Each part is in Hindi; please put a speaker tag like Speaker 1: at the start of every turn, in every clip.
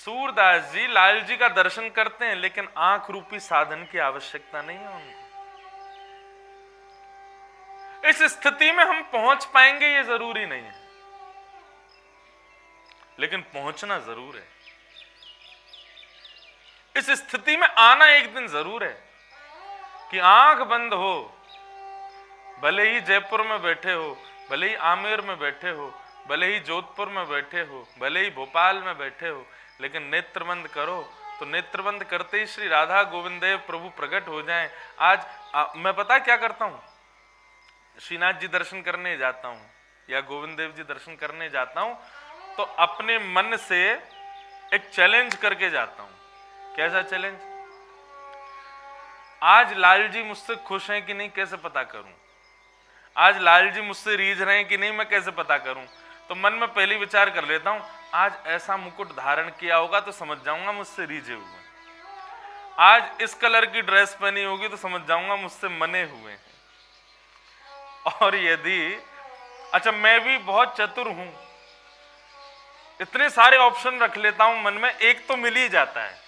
Speaker 1: सूरदास जी लाल जी का दर्शन करते हैं, लेकिन आंख रूपी साधन की आवश्यकता नहीं है उनको। इस स्थिति में हम पहुंच पाएंगे ये जरूरी नहीं है, लेकिन पहुंचना जरूर है। इस स्थिति में आना एक दिन जरूर है कि आंख बंद हो, भले ही जयपुर में बैठे हो, भले ही आमेर में बैठे हो, भले ही जोधपुर में बैठे हो, भले ही भोपाल में बैठे हो, लेकिन नेत्र बंद करो तो नेत्र बंद करते ही श्री राधा गोविंद देव प्रभु प्रकट हो जाएं। आज मैं पता क्या करता हूं, श्रीनाथ जी दर्शन करने जाता हूं या गोविंद देव जी दर्शन करने जाता हूं, तो अपने मन से एक चैलेंज करके जाता हूं। कैसा चैलेंज? आज लाल जी मुझसे खुश हैं कि नहीं कैसे पता करूं, आज लाल जी मुझसे रीझ रहे हैं कि नहीं मैं कैसे पता करूं। तो मन में पहले विचार कर लेता हूं, आज ऐसा मुकुट धारण किया होगा तो समझ जाऊंगा मुझसे रीझे हुए, आज इस कलर की ड्रेस पहनी होगी तो समझ जाऊंगा मुझसे मने हुए हैं। और यदि अच्छा मैं भी बहुत चतुर हूं, इतने सारे ऑप्शन रख लेता हूं मन में, एक तो मिल ही जाता है,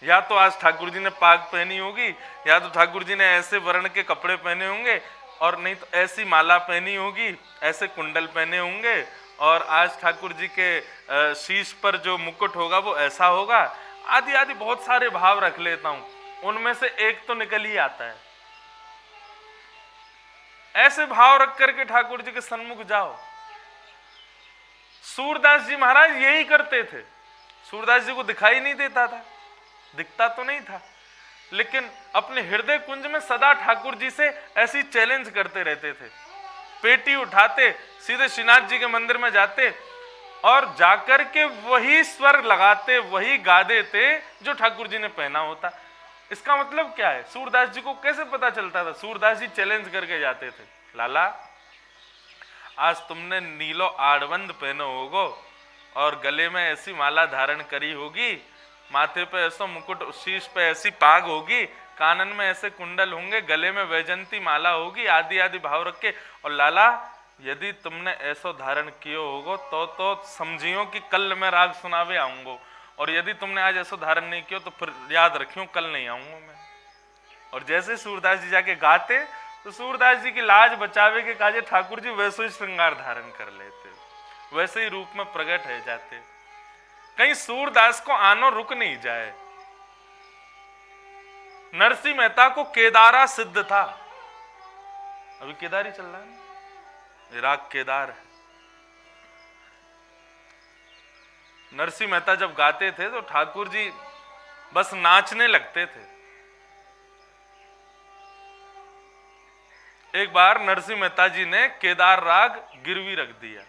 Speaker 1: या तो आज ठाकुर जी ने पाग पहनी होगी, या तो ठाकुर जी ने ऐसे वर्ण के कपड़े पहने होंगे, और नहीं तो ऐसी माला पहनी होगी, ऐसे कुंडल पहने होंगे, और आज ठाकुर जी के शीश पर जो मुकुट होगा वो ऐसा होगा, आदि आदि बहुत सारे भाव रख लेता हूं, उनमें से एक तो निकल ही आता है। ऐसे भाव रख करके ठाकुर जी के सन्मुख जाओ। सूरदास जी महाराज यही करते थे। सूरदास जी को दिखाई नहीं देता था, दिखता तो नहीं था, लेकिन अपने हृदय कुंज में सदा ठाकुर जी से ऐसी चैलेंज करते रहते थे। पेटी उठाते, सीधे श्रीनाथ जी के मंदिर में जाते और जाकर के वही स्वर लगाते, वही गा देते जो ठाकुर जी ने पहना होता। इसका मतलब क्या है? सूरदास जी को कैसे पता चलता था? सूरदास जी चैलेंज करके जाते थे, लाला आज तुमने नीलो आड़बंद पहनो होगो और गले में ऐसी माला धारण करी होगी, माथे पे ऐसा मुकुट, शीश पे ऐसी पाग होगी, कानन में ऐसे कुंडल होंगे, गले में वैजंती माला होगी, आदि आदि भाव रख के, और लाला यदि तुमने ऐसा धारण कियो होगो तो समझियो कि कल मैं राग सुनावे आऊंगो, और यदि तुमने आज ऐसा धारण नहीं किया तो फिर याद रखियो कल नहीं आऊंगा मैं। और जैसे सूरदास जी जाके गाते तो सूरदास जी की लाज बचावे के काजे ठाकुर जी वैसे ही श्रृंगार धारण कर लेते, वैसे ही रूप में प्रकट है जाते। कहीं सूरदास को आनो रुक नहीं जाए। नरसिंह मेहता को केदारा सिद्ध था, अभी केदार ही चल रहा है, राग केदार है। नरसिंह मेहता जब गाते थे तो ठाकुर जी बस नाचने लगते थे। एक बार नरसिंह मेहता जी ने केदार राग गिरवी रख दिया।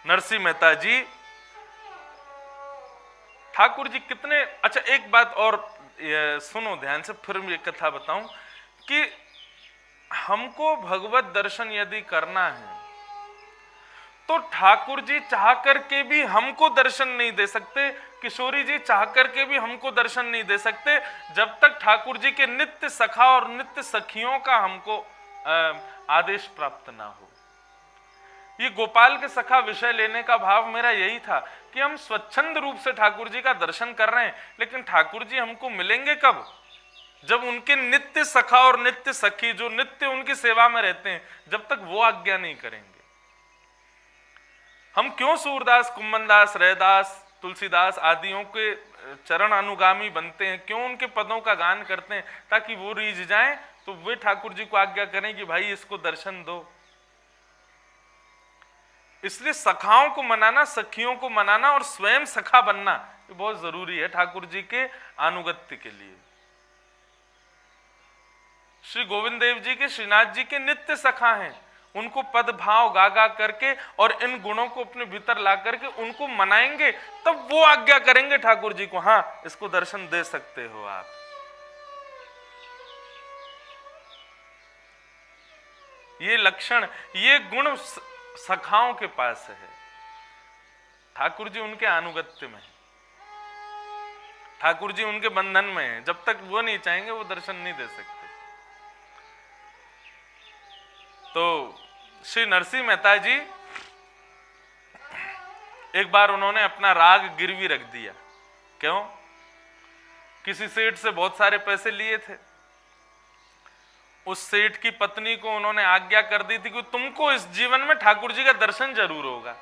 Speaker 1: नरसिंह मेहता जी, ठाकुर जी कितने अच्छा, एक बात और सुनो ध्यान से, फिर मैं कथा बताऊं कि हमको भगवत दर्शन यदि करना है तो ठाकुर जी चाह करके भी हमको दर्शन नहीं दे सकते, किशोरी जी चाह करके भी हमको दर्शन नहीं दे सकते, जब तक ठाकुर जी के नित्य सखा और नित्य सखियों का हमको आदेश प्राप्त ना हो। ये गोपाल के सखा विषय लेने का भाव मेरा यही था कि हम स्वच्छंद रूप से ठाकुर जी का दर्शन कर रहे हैं, लेकिन ठाकुर जी हमको मिलेंगे कब? जब उनके नित्य सखा और नित्य सखी जो नित्य उनकी सेवा में रहते हैं, जब तक वो आज्ञा नहीं करेंगे। हम क्यों सूरदास, कुम्मनदास, रैदास, तुलसीदास आदियों के चरण अनुगामी बनते हैं? क्यों उनके पदों का गान करते हैं? ताकि वो रीझ जाएं तो वे ठाकुर जी को आज्ञा करें कि भाई इसको दर्शन दो। इसलिए सखाओं को मनाना, सखियों को मनाना और स्वयं सखा बनना ये बहुत जरूरी है ठाकुर जी के अनुगत्य के लिए। श्री गोविंद देव जी के, श्रीनाथ जी के नित्य सखा हैं, उनको पद भाव गा गा करके और इन गुणों को अपने भीतर ला करके उनको मनाएंगे, तब वो आज्ञा करेंगे ठाकुर जी को, हाँ इसको दर्शन दे सकते हो आप। ये लक्षण, ये गुण सखाओं के पास है। ठाकुर जी उनके अनुगत्य में, ठाकुर जी उनके बंधन में है। जब तक वो नहीं चाहेंगे वो दर्शन नहीं दे सकते। तो श्री नरसिंह मेहता जी एक बार उन्होंने अपना राग गिरवी रख दिया। क्यों? किसी सेठ से बहुत सारे पैसे लिए थे। उस सेठ की पत्नी को उन्होंने आज्ञा कर दी थी कि तुमको इस जीवन में ठाकुर जी का दर्शन जरूर होगा।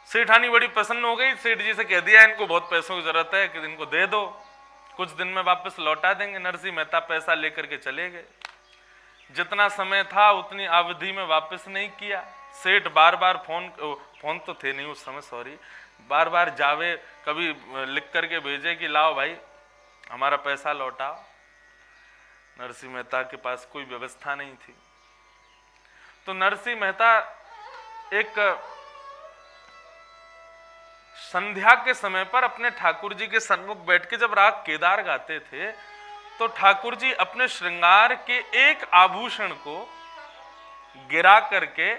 Speaker 1: सेठानी बड़ी प्रसन्न हो गई, सेठ जी से कह दिया इनको बहुत पैसों की जरूरत है कि इनको दे दो, कुछ दिन में वापस लौटा देंगे। नरसिंह मेहता पैसा लेकर के चले गए। जितना समय था उतनी अवधि में वापस नहीं किया। सेठ बार बार फोन तो थे नहीं उस समय, सॉरी, बार बार जावे, कभी लिख करके भेजे कि लाओ भाई हमारा पैसा लौटाओ। नरसिंह मेहता के पास कोई व्यवस्था नहीं थी। तो नरसिंह मेहता एक संध्या के समय पर अपने ठाकुर जी के सन्मुख बैठ के जब राग केदार गाते थे तो ठाकुर जी अपने श्रृंगार के एक आभूषण को गिरा करके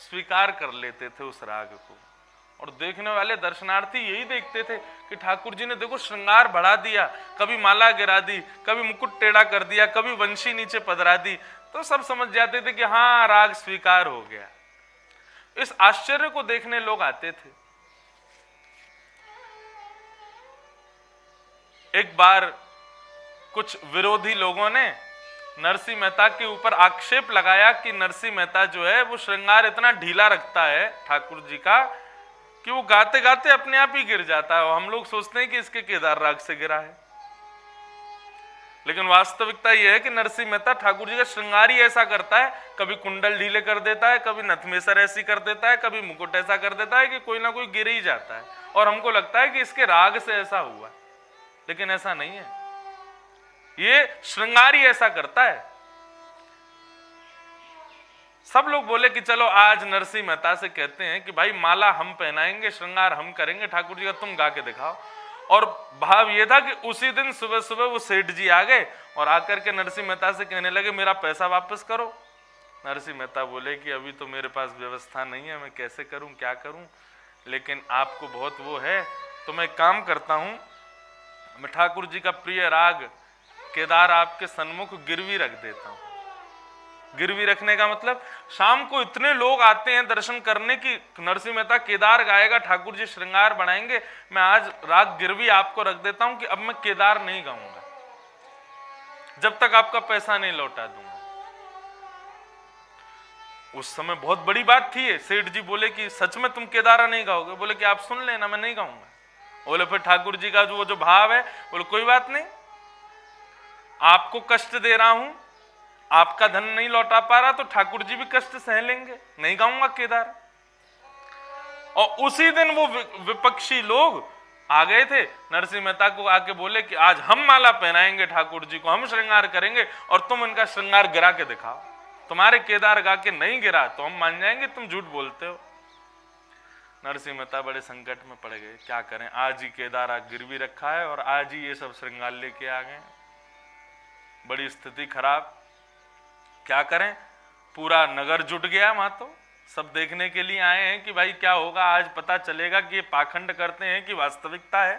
Speaker 1: स्वीकार कर लेते थे उस राग को। और देखने वाले दर्शनार्थी यही देखते थे कि ठाकुर जी ने देखो श्रृंगार बढ़ा दिया, कभी माला गिरा दी, कभी मुकुट टेढ़ा कर दिया, कभी वंशी नीचे पधरा दी, तो सब समझ जाते थे कि हाँ राग स्वीकार हो गया। इस आश्चर्य को देखने लोग आते थे। एक बार कुछ विरोधी लोगों ने नरसिंह मेहता के ऊपर आक्षेप लगाया कि नरसिंह मेहता जो है वो श्रृंगार इतना ढीला रखता है ठाकुर जी का कि वो गाते गाते अपने आप ही गिर जाता है और हम लोग सोचते हैं कि इसके केदार राग से गिरा है। लेकिन वास्तविकता यह है कि नरसिंह मेहता ठाकुर जी का श्रृंगार ही ऐसा करता है, कभी कुंडल ढीले कर देता है, कभी नथमेसर ऐसी कर देता है, कभी मुकुट ऐसा कर देता है कि कोई ना कोई गिर ही जाता है और हमको लगता है कि इसके राग से ऐसा हुआ, लेकिन ऐसा नहीं है। ये श्रृंगार ही ऐसा करता है। सब लोग बोले कि चलो आज नरसिंह मेहता से कहते हैं कि भाई माला हम पहनाएंगे, श्रृंगार हम करेंगे ठाकुर जी का, तुम गा के दिखाओ। और भाव ये था कि उसी दिन सुबह सुबह वो सेठ जी आ गए और आकर के नरसिंह मेहता से कहने लगे मेरा पैसा वापस करो। नरसिंह मेहता बोले कि अभी तो मेरे पास व्यवस्था नहीं है, मैं कैसे करूं, क्या करूं, लेकिन आपको बहुत वो है तो मैं काम करता हूं, मैं ठाकुर जी का प्रिय राग केदार आपके सन्मुख गिरवी रख देता हूं। गिरवी रखने का मतलब शाम को इतने लोग आते हैं दर्शन करने की, नरसिंह मेहता केदार गाएगा, ठाकुर जी श्रृंगार बनाएंगे, मैं आज राग गिरवी आपको रख देता हूं कि अब मैं केदार नहीं गाऊंगा जब तक आपका पैसा नहीं लौटा दूंगा। उस समय बहुत बड़ी बात थी। सेठ जी बोले कि सच में तुम केदारा नहीं गाओगे? बोले कि आप सुन लेना, मैं नहीं गाऊंगा। बोले फिर ठाकुर जी का जो भाव है, बोले कोई बात नहीं, आपको कष्ट दे रहा हूं, आपका धन नहीं लौटा पा रहा तो ठाकुर जी भी कष्ट सह लेंगे, नहीं गाऊंगा केदार। और उसी दिन वो विपक्षी लोग आ गए थे, नरसिंह मेहता को आके बोले कि आज हम माला पहनाएंगे ठाकुर जी को, हम श्रृंगार करेंगे और तुम इनका श्रृंगार गिरा के दिखाओ। तुम्हारे केदार गा के नहीं गिरा तो हम मान जाएंगे तुम झूठ बोलते हो। नरसिंह मेहता बड़े संकट में पड़ गए, क्या करें, आज ही केदार गिरवी रखा है और आज ही ये सब श्रृंगार लेके आ गए, बड़ी स्थिति खराब, क्या करें। पूरा नगर जुट गया वहां, तो सब देखने के लिए आए हैं कि भाई क्या होगा, आज पता चलेगा कि ये पाखंड करते हैं कि वास्तविकता है।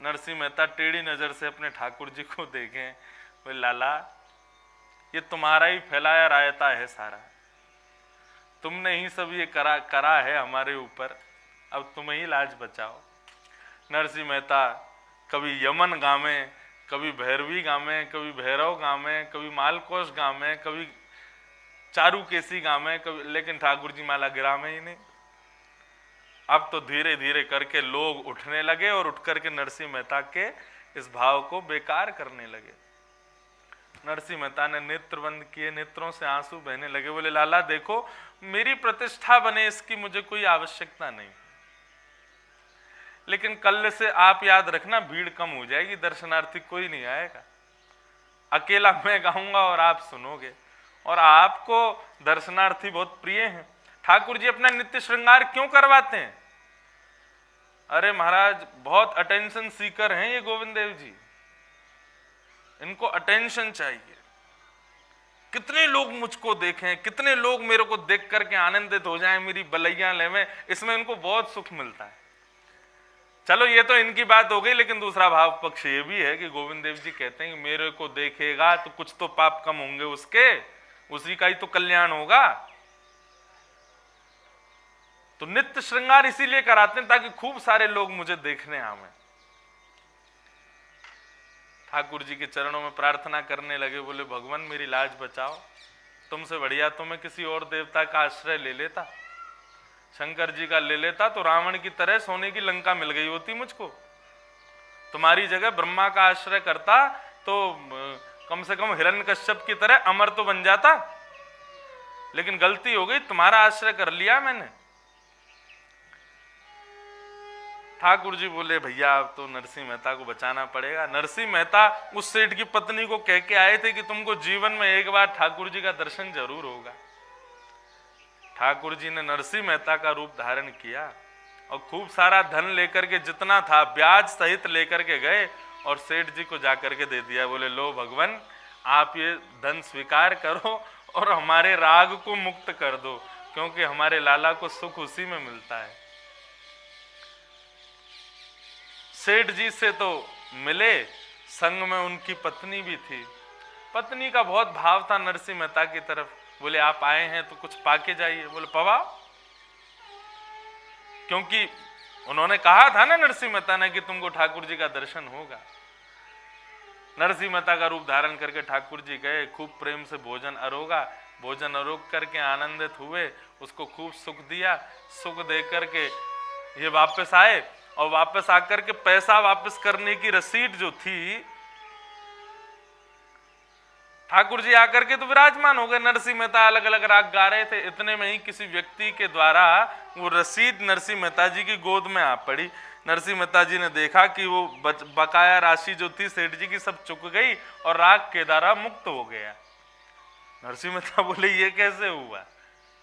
Speaker 1: नरसिंह मेहता टेढ़ी नजर से अपने ठाकुर जी को देखें, बोले लाला ये तुम्हारा ही फैलाया रायता है सारा, तुमने ही सब ये करा है हमारे ऊपर, अब तुम ही लाज बचाओ। नरसिंह मेहता कभी यमन गावे, कभी भैरवी गावे, कभी भैरव गावे, कभी मालकोश गावे, कभी चारुकेसी गावे, कभी, लेकिन ठाकुर जी माला गिरावे ही नहीं। अब तो धीरे धीरे करके लोग उठने लगे और उठ करके नरसिंह मेहता के इस भाव को बेकार करने लगे। नरसिंह मेहता ने नेत्र बंद किए, नेत्रों से आंसू बहने लगे, बोले लाला देखो मेरी प्रतिष्ठा बने इसकी मुझे कोई आवश्यकता नहीं, लेकिन कल से आप याद रखना भीड़ कम हो जाएगी, दर्शनार्थी कोई नहीं आएगा, अकेला मैं गाऊंगा और आप सुनोगे, और आपको दर्शनार्थी बहुत प्रिय हैं। ठाकुर जी अपना नित्य श्रृंगार क्यों करवाते हैं? अरे महाराज बहुत अटेंशन सीकर हैं ये गोविंद देव जी, इनको अटेंशन चाहिए। कितने लोग मुझको देखें, कितने लोग मेरे को देख करके आनंदित हो जाएं, मेरी बलैया लेवें, इसमें इनको बहुत सुख मिलता है। चलो ये तो इनकी बात हो गई, लेकिन दूसरा भाव पक्ष ये भी है कि गोविंद देव जी कहते हैं कि मेरे को देखेगा तो कुछ तो पाप कम होंगे उसके, उसी का ही तो कल्याण होगा। तो नित्य श्रृंगार इसीलिए कराते हैं ताकि खूब सारे लोग मुझे देखने आवे। ठाकुर जी के चरणों में प्रार्थना करने लगे, बोले भगवान मेरी लाज बचाओ, तुमसे बढ़िया तो मैं किसी और देवता का आश्रय ले लेता, शंकर जी का ले लेता तो रावण की तरह सोने की लंका मिल गई होती मुझको। तुम्हारी जगह ब्रह्मा का आश्रय करता तो कम से कम हिरण्यकश्यप की तरह अमर तो बन जाता। लेकिन गलती हो गई, तुम्हारा आश्रय कर लिया मैंने। ठाकुर जी बोले भैया अब तो नरसिंह मेहता को बचाना पड़ेगा। नरसिंह मेहता उस सेठ की पत्नी को कह के आए थे कि तुमको जीवन में एक बार ठाकुर जी का दर्शन जरूर होगा। ठाकुर जी ने नरसिंह मेहता का रूप धारण किया और खूब सारा धन लेकर के, जितना था ब्याज सहित लेकर के गए और सेठ जी को जाकर के दे दिया। बोले लो भगवान आप ये धन स्वीकार करो और हमारे राग को मुक्त कर दो, क्योंकि हमारे लाला को सुख उसी में मिलता है। सेठ जी से तो मिले, संग में उनकी पत्नी भी थी। पत्नी का बहुत भाव था नरसिंह मेहता की तरफ। बोले आप आए हैं तो कुछ पाके जाइए। बोले पवा, क्योंकि उन्होंने कहा था ना नरसिंह मेहता ने कि तुमको ठाकुर जी का दर्शन होगा। नरसिंह मेहता का रूप धारण करके ठाकुर जी गए, खूब प्रेम से भोजन अरोगा, भोजन अरोग करके आनंदित हुए, उसको खूब सुख दिया। सुख दे करके ये वापस आए और वापस आकर के पैसा वापस करने की रसीद जो थी, ठाकुर जी आकर के तो विराजमान हो गए। नरसिंह मेहता अलग अलग राग गा रहे थे, इतने में ही किसी व्यक्ति के द्वारा वो रसीद नरसिंह मेहता जी की गोद में आ पड़ी। नरसिंह मेहता जी ने देखा कि वो बकाया राशि जो थी सेठ जी की सब चुक गई और राग केदारा मुक्त हो गया। नरसिंह मेहता बोले ये कैसे हुआ,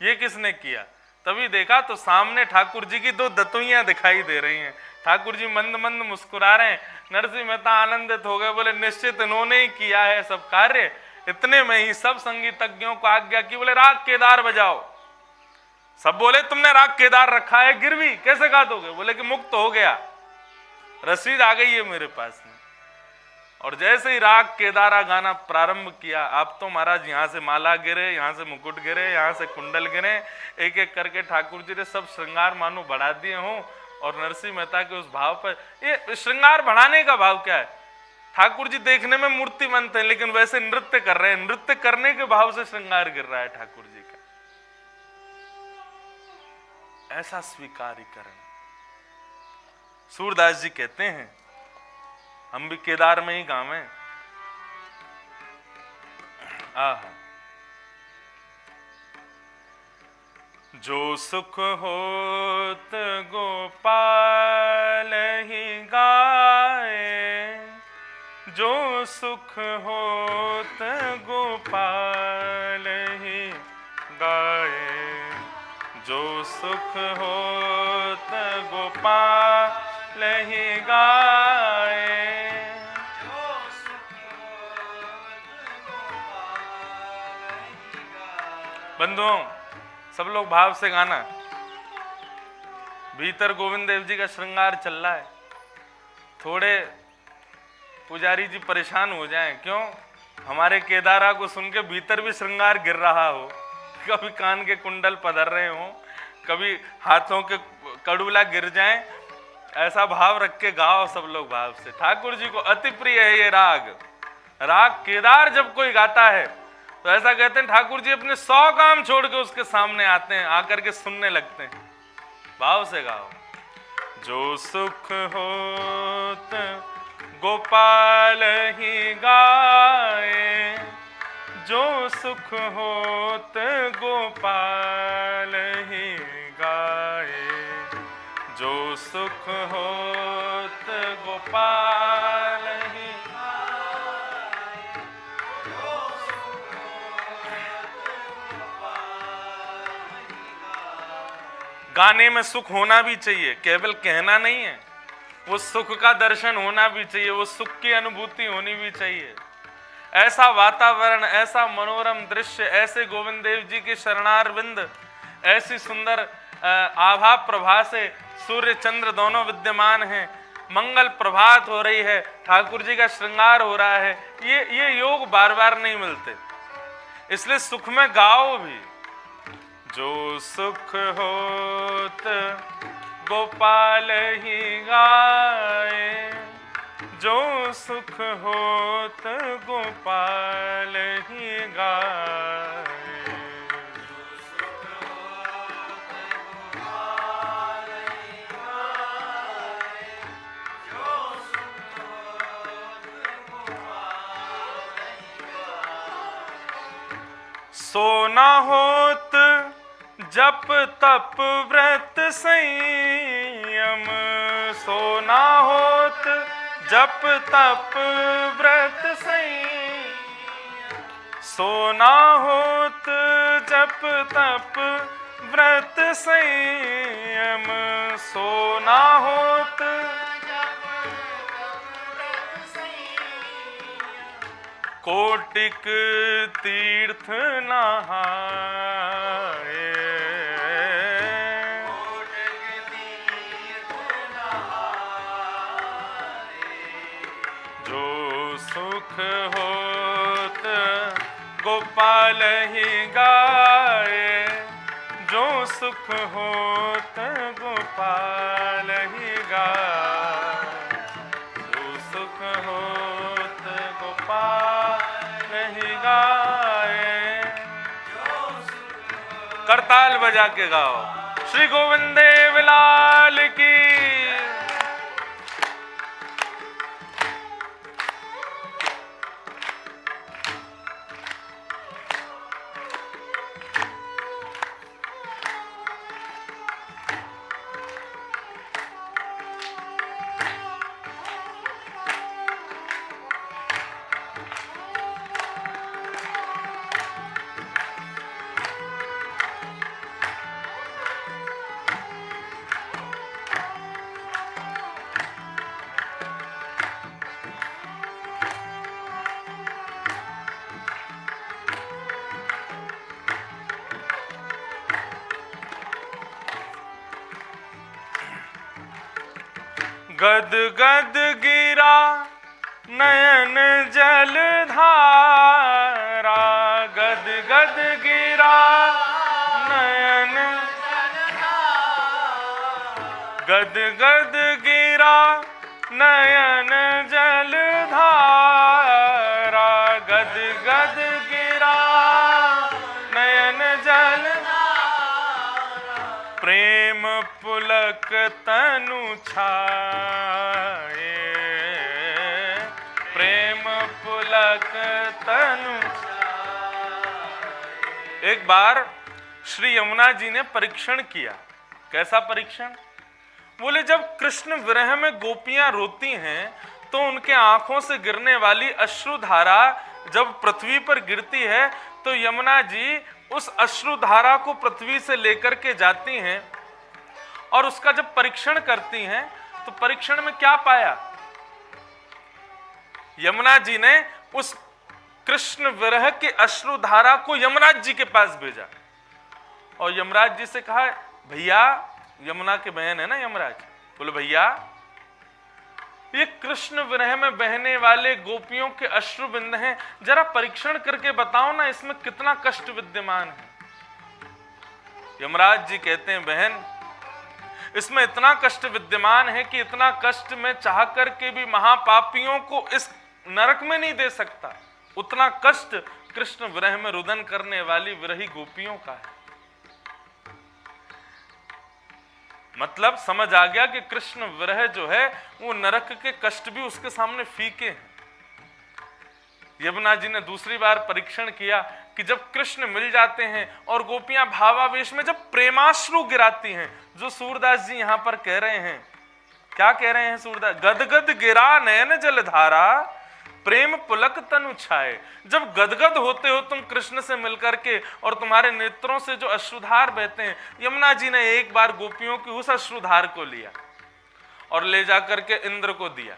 Speaker 1: ये किसने किया? तभी देखा तो सामने ठाकुर जी की दो दतुइयां दिखाई दे रही हैं। ठाकुर जी मंद मंद मुस्कुरा रहे हैं। नरसिंह मेहता आनंदित हो गए, बोले निश्चित इन्होंने ही किया है सब कार्य। इतने में ही सब संगीतज्ञों को आज्ञा की, बोले राग केदार बजाओ। सब बोले तुमने राग केदार रखा है गिरवी, कैसे गा दोगे? बोले कि मुक्त हो गया, रसीद आ गई है मेरे पास में। और जैसे ही राग केदारा गाना प्रारंभ किया, आप तो महाराज यहाँ से माला गिरे, यहाँ से मुकुट गिरे, यहाँ से कुंडल गिरे, एक एक करके ठाकुर जी ने सब श्रृंगार मानो बढ़ा दिए हों। और नरसिंह मेहता के उस भाव पर, ये श्रृंगार बढ़ाने का भाव क्या है? ठाकुर जी देखने में मूर्तिमंत हैं लेकिन वैसे नृत्य कर रहे हैं, नृत्य करने के भाव से श्रृंगार गिर रहा है ठाकुर जी का। ऐसा स्वीकारीकरण सूरदास जी कहते हैं, हम भी केदार में ही गावें। आहा, जो सुख होत गोपाल ही गाए, जो सुख होत गोपाल ही गाए, जो सुख होत गोपाल ही गाए। बंधुओं सब लोग भाव से गाना। भीतर गोविंद देव जी का श्रृंगार चल रहा है। थोड़े पुजारी जी परेशान हो जाएं, क्यों? हमारे केदारा को सुन के भीतर भी श्रृंगार गिर रहा हो, कभी कान के कुंडल पधर रहे हो, कभी हाथों के कड़ूला गिर जाएं। ऐसा भाव रख के गाओ सब लोग भाव से। ठाकुर जी को अति प्रिय है ये राग। राग केदार जब कोई गाता है तो ऐसा कहते हैं ठाकुर जी अपने 100 काम छोड़ के उसके सामने आते हैं, आकर के सुनने लगते हैं। भाव से गाओ। जो सुख होत गोपाल ही गाए, जो सुख होत गोपाल ही गाए, जो सुख होत गोपाल ही। गाने में सुख होना भी चाहिए, केवल कहना नहीं है, वो सुख का दर्शन होना भी चाहिए, वो सुख की अनुभूति होनी भी चाहिए। ऐसा वातावरण, ऐसा मनोरम दृश्य, ऐसे गोविंद देव जी के शरणारविंद, ऐसी सुंदर आभा प्रभा से सूर्य चंद्र दोनों विद्यमान हैं, मंगल प्रभात हो रही है, ठाकुर जी का श्रृंगार हो रहा है। ये योग बार बार नहीं मिलते। इसलिए सुख में गाओ भी। जो सुख होत गोपाल ही गाए, जो सुख होत गोपाल ही गाए। सोना होत जप तप व्रत संयम, सोना होत जप तप व्रत संयम, सोना होत जप तप व्रत संयम, सोना होत कोटिक तीर्थ नहाए, जो सुख होत गोपाल ही गाए, जो सुख होत गोपाल ही गाए, जो सुख होत गोपाल ही गाए। करताल बजा के गाओ, श्री गोविंद देव लाल की। गद गद गिरा नयन जल धारा, गद गद गिरा नयन, गद गद गिरा नयन जल धारा, गद गद गिरा नयन जल, प्रेम पुलक तनु छाए, प्रेम पुलक तनु। एक बार श्री यमुना जी ने परीक्षण किया। कैसा परीक्षण? बोले जब कृष्ण विरह में गोपियां रोती हैं तो उनके आंखों से गिरने वाली अश्रुधारा जब पृथ्वी पर गिरती है तो यमुना जी उस अश्रुधारा को पृथ्वी से लेकर के जाती हैं और उसका जब परीक्षण करती हैं तो परीक्षण में क्या पाया? यमुना जी ने उस कृष्ण विरह के अश्रुधारा को यमराज जी के पास भेजा और यमराज जी से कहा, भैया, यमुना के बहन है ना यमराज, बोले भैया ये कृष्ण विरह में बहने वाले गोपियों के अश्रु बिंद हैं, जरा परीक्षण करके बताओ ना इसमें कितना कष्ट विद्यमान है। यमराज जी कहते हैं, बहन इसमें इतना कष्ट विद्यमान है कि इतना कष्ट मैं चाह करके भी महापापियों को इस नरक में नहीं दे सकता, उतना कष्ट कृष्ण विरह में रुदन करने वाली विरही गोपियों का है। मतलब समझ आ गया कि कृष्ण विरह जो है वो नरक के कष्ट भी उसके सामने फीके हैं। यमुना जी ने दूसरी बार परीक्षण किया कि जब कृष्ण मिल जाते हैं और गोपियां भावावेश में जब प्रेमाश्रु गिराती हैं, जो सूरदास जी यहां पर कह रहे हैं, क्या कह रहे हैं सूरदास? गदगद गिरा नयन जलधारा, प्रेम पुलक तनु छाए। जब गदगद होते हो तुम कृष्ण से मिलकर के और तुम्हारे नेत्रों से जो अश्रुधार बहते हैं, यमुना जी ने एक बार गोपियों की उस अश्रुधार को लिया और ले जाकर के इंद्र को दिया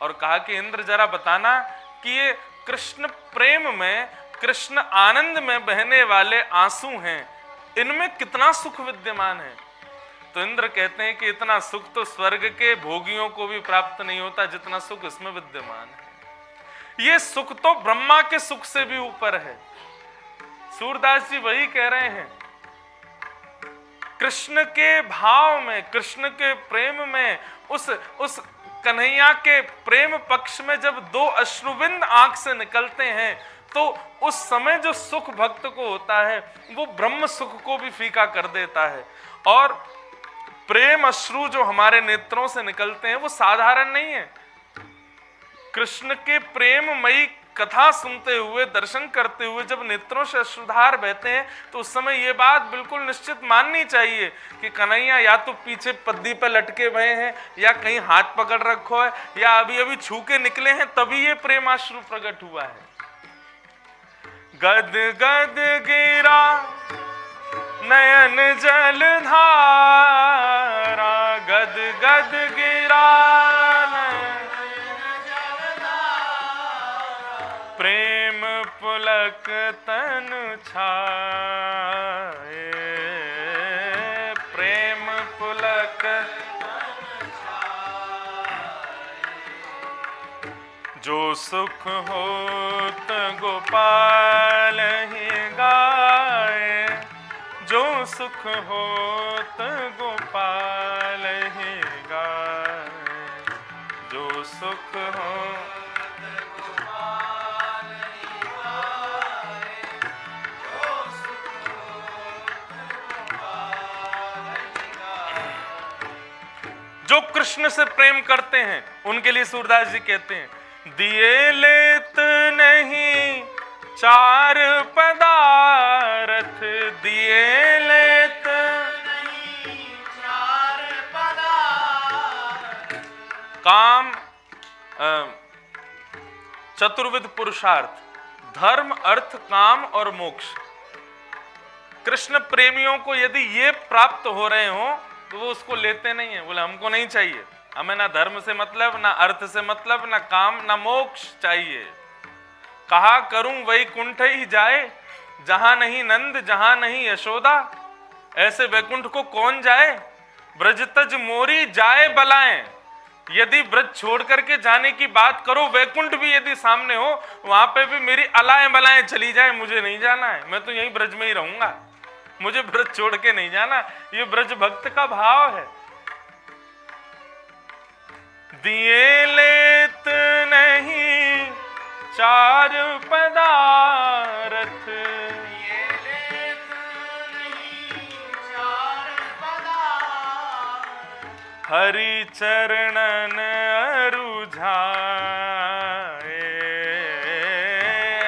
Speaker 1: और कहा कि इंद्र जरा बताना कि ये कृष्ण प्रेम में, कृष्ण आनंद में बहने वाले आंसू हैं, इनमें कितना सुख विद्यमान है। तो इंद्र कहते हैं कि इतना सुख तो स्वर्ग के भोगियों को भी प्राप्त नहीं होता जितना सुख इसमें विद्यमान है। ये सुख तो ब्रह्मा के सुख से भी ऊपर है। सूरदास जी वही कह रहे हैं, कृष्ण के भाव में, कृष्ण के प्रेम में, उस कन्हैया के प्रेम पक्ष में जब दो अश्रुबिंद आंख से निकलते हैं तो उस समय जो सुख भक्त को होता है वो ब्रह्म सुख को भी फीका कर देता है। और प्रेम अश्रु जो हमारे नेत्रों से निकलते हैं वो साधारण नहीं है। कृष्ण के प्रेममयी कथा सुनते हुए, दर्शन करते हुए जब नेत्रों से अश्रुधार बहते हैं तो उस समय ये बात बिल्कुल निश्चित माननी चाहिए कि कन्हैया या तो पीछे पद्दी पे लटके हुए हैं, या कहीं हाथ पकड़ रखो है, या अभी अभी छू के निकले हैं, तभी ये प्रेमाश्रु प्रकट हुआ है। गद गद गिरा नयन जलधारा, गद गद गिरा प्रेम पुलक तन छाए, प्रेम पुलक जो सुख होत गोपाल ही गाए, जो सुख होत गोपाल ही गाए, जो सुख हो जो कृष्ण से प्रेम करते हैं उनके लिए सूरदास जी कहते हैं, दिए लेत नहीं चार पदार्थ, दिए लेत नहीं चार पदार्थ, काम चतुर्विध पुरुषार्थ, धर्म अर्थ काम और मोक्ष। कृष्ण प्रेमियों को यदि ये प्राप्त हो रहे हो तो वो उसको लेते नहीं है, बोले हमको नहीं चाहिए, हमें ना धर्म से मतलब, ना अर्थ से मतलब, ना काम, ना मोक्ष चाहिए। कहा करूं वैकुंठ ही जाए, जहां नहीं नंद जहां नहीं यशोदा, ऐसे वैकुंठ को कौन जाए, ब्रज तज मोरी जाए बलाएं। यदि ब्रज छोड़ करके जाने की बात करो, वैकुंठ भी यदि सामने हो, वहां पे भी मेरी अलाएं बलाएं चली जाए, मुझे नहीं जाना है, मैं तो यहीं ब्रज में ही रहूंगा, मुझे ब्रज छोड़ के नहीं जाना। ये ब्रज भक्त का भाव है। दिए लेत नहीं चार पदार्थ, दिए लेत नहीं चार पदार्थ, हरि चरणन अरुझाए,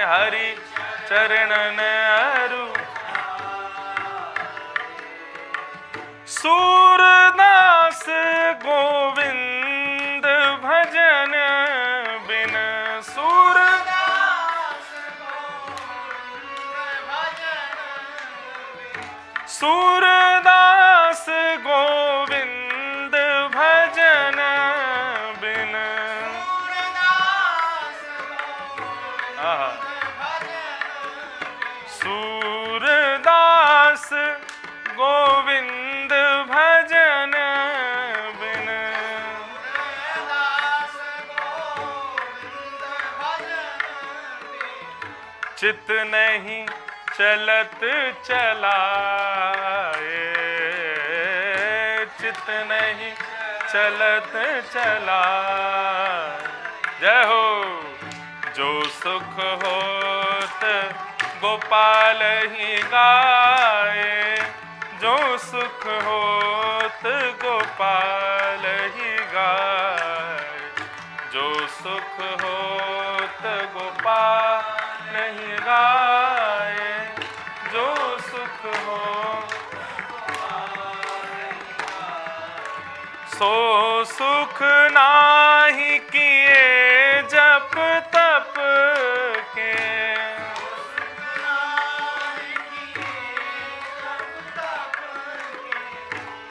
Speaker 1: हरि चरणन सूरदास गोविंद भजन बिन, सूरदास गोविंद भजन बिन, सूरदास गोविंद भजन बिन, सूरदास गोविंद भजन बिन, चित नहीं चलत चलाए, चित नहीं चलत चलाए। जय हो। जो सुख होत गोपाल ही गाए, जो सुख होत गोपाल ही गाए, जो सुख होत गोपाल ही गाए, जो सुख हो सो सुख नाही किए जप तप के,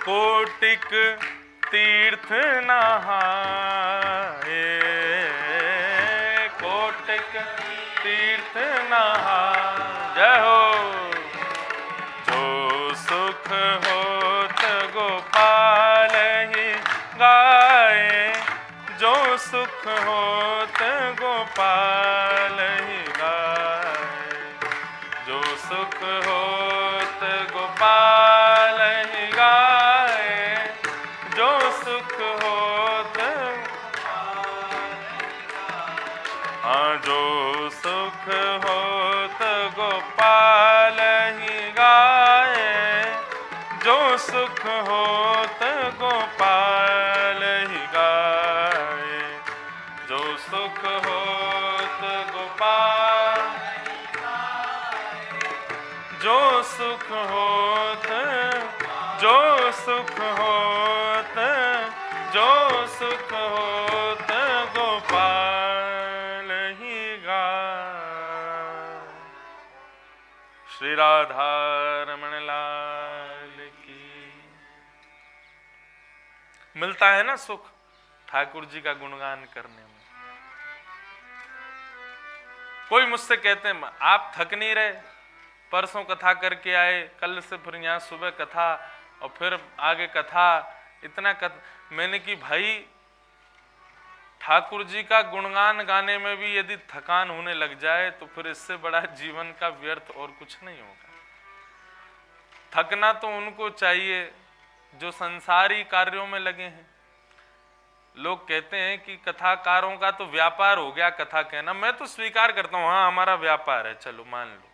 Speaker 1: कोटिक तीर्थ नहाए, कोटिक तीर्थ नहाए। जय हो। जो सुख होत गोपाल ही गाए, जो सुख होत गोपाल ही गाए, जो सुख गोपाल ही गाए, जो सुख होत हाँ जो सुख होत गोपाल ही गाए, जो सुख होत गोपाल ही गाए, जो सुख होत गोपाल, जो सुख होत, जो सुख होत, जो सुख होत गोपाल ही गाए। श्री राधा रमण लाल की। मिलता है ना सुख ठाकुर जी का गुणगान करने में। कोई मुझसे कहते हैं आप थक नहीं रहे, परसों कथा करके आए, कल से फिर यहाँ सुबह कथा और फिर आगे कथा, इतना मैंने कि भाई ठाकुर जी का गुणगान गाने में भी यदि थकान होने लग जाए तो फिर इससे बड़ा जीवन का व्यर्थ और कुछ नहीं होगा। थकना तो उनको चाहिए जो संसारी कार्यों में लगे हैं। लोग कहते हैं कि कथाकारों का तो व्यापार हो गया कथा कहना। मैं तो स्वीकार करता हूँ, हाँ हमारा व्यापार है, चलो मान लो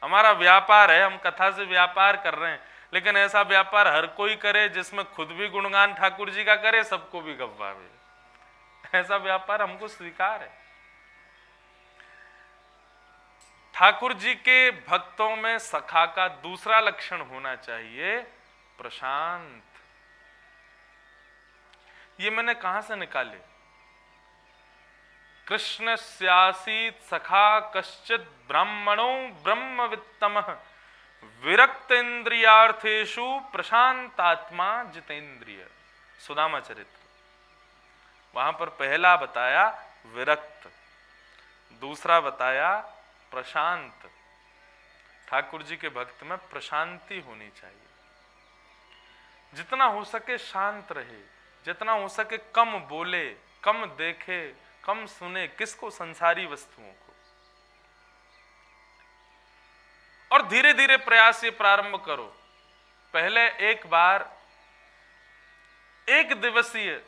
Speaker 1: हमारा व्यापार है, हम कथा से व्यापार कर रहे हैं, लेकिन ऐसा व्यापार हर कोई करे जिसमें खुद भी गुणगान ठाकुर जी का करे, सबको भी गवावे, ऐसा व्यापार हमको स्वीकार है। ठाकुर जी के भक्तों में सखा का दूसरा लक्षण होना चाहिए प्रशांत। ये मैंने कहां से निकाले? कृष्ण स्यासीत सखा कश्चित ब्राह्मणो ब्रह्मवित्तमः विरक्त इंद्रियार्थेषु प्रशांतात्मा जितेंद्रिय। सुदामा चरित्र। वहां पर पहला बताया विरक्त, दूसरा बताया प्रशांत। ठाकुर जी के भक्त में प्रशांति होनी चाहिए, जितना हो सके शांत रहे, जितना हो सके कम बोले, कम देखे, कम सुने, किसको? संसारी वस्तुओं को। और धीरे धीरे प्रयास ये प्रारंभ करो। पहले एक बार एक दिवसीय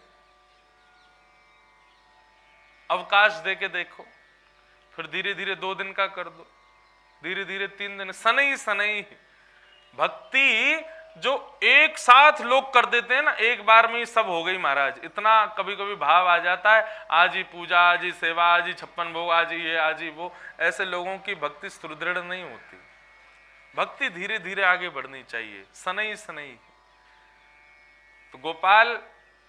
Speaker 1: अवकाश देके देखो, फिर धीरे धीरे 2 दिन का कर दो, धीरे धीरे 3 दिन, सनई सनई। भक्ति जो एक साथ लोग कर देते हैं ना, एक बार में ही सब हो गई महाराज, इतना कभी कभी भाव आ जाता है, आज ही पूजा, आज ही सेवा, आज ही 56 भोग, आज ही ये, आज ही वो। ऐसे लोगों की भक्ति सुदृढ़ नहीं होती। भक्ति धीरे धीरे आगे बढ़नी चाहिए, सनई सनई। तो गोपाल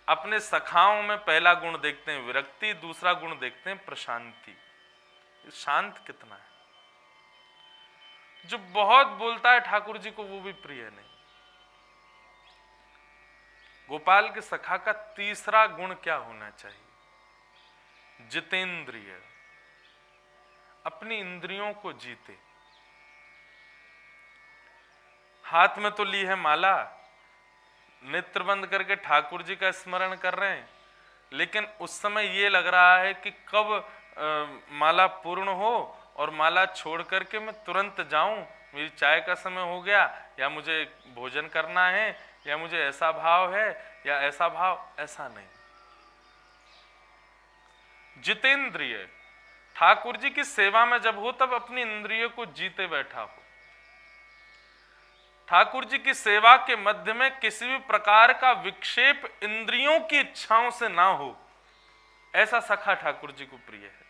Speaker 1: अपने सखाओं में पहला गुण देखते हैं विरक्ति, दूसरा गुण देखते हैं प्रशांति। शांत कितना है। जो बहुत बोलता है ठाकुर जी को वो भी प्रिय नहीं। गोपाल के सखा का तीसरा गुण क्या होना चाहिए? जितेंद्रिय। अपनी इंद्रियों को जीते। हाथ में तो ली है माला, नेत्र बंद करके ठाकुर जी का स्मरण कर रहे हैं, लेकिन उस समय ये लग रहा है कि कब माला पूर्ण हो और माला छोड़ करके मैं तुरंत जाऊं, मेरी चाय का समय हो गया, या मुझे भोजन करना है, या मुझे ऐसा भाव है या ऐसा भाव। ऐसा नहीं। जितेंद्रिय। ठाकुर जी की सेवा में जब हो तब अपनी इंद्रियों को जीते बैठा हो। ठाकुर जी की सेवा के मध्य में किसी भी प्रकार का विक्षेप इंद्रियों की इच्छाओं से ना हो, ऐसा सखा ठाकुर जी को प्रिय है।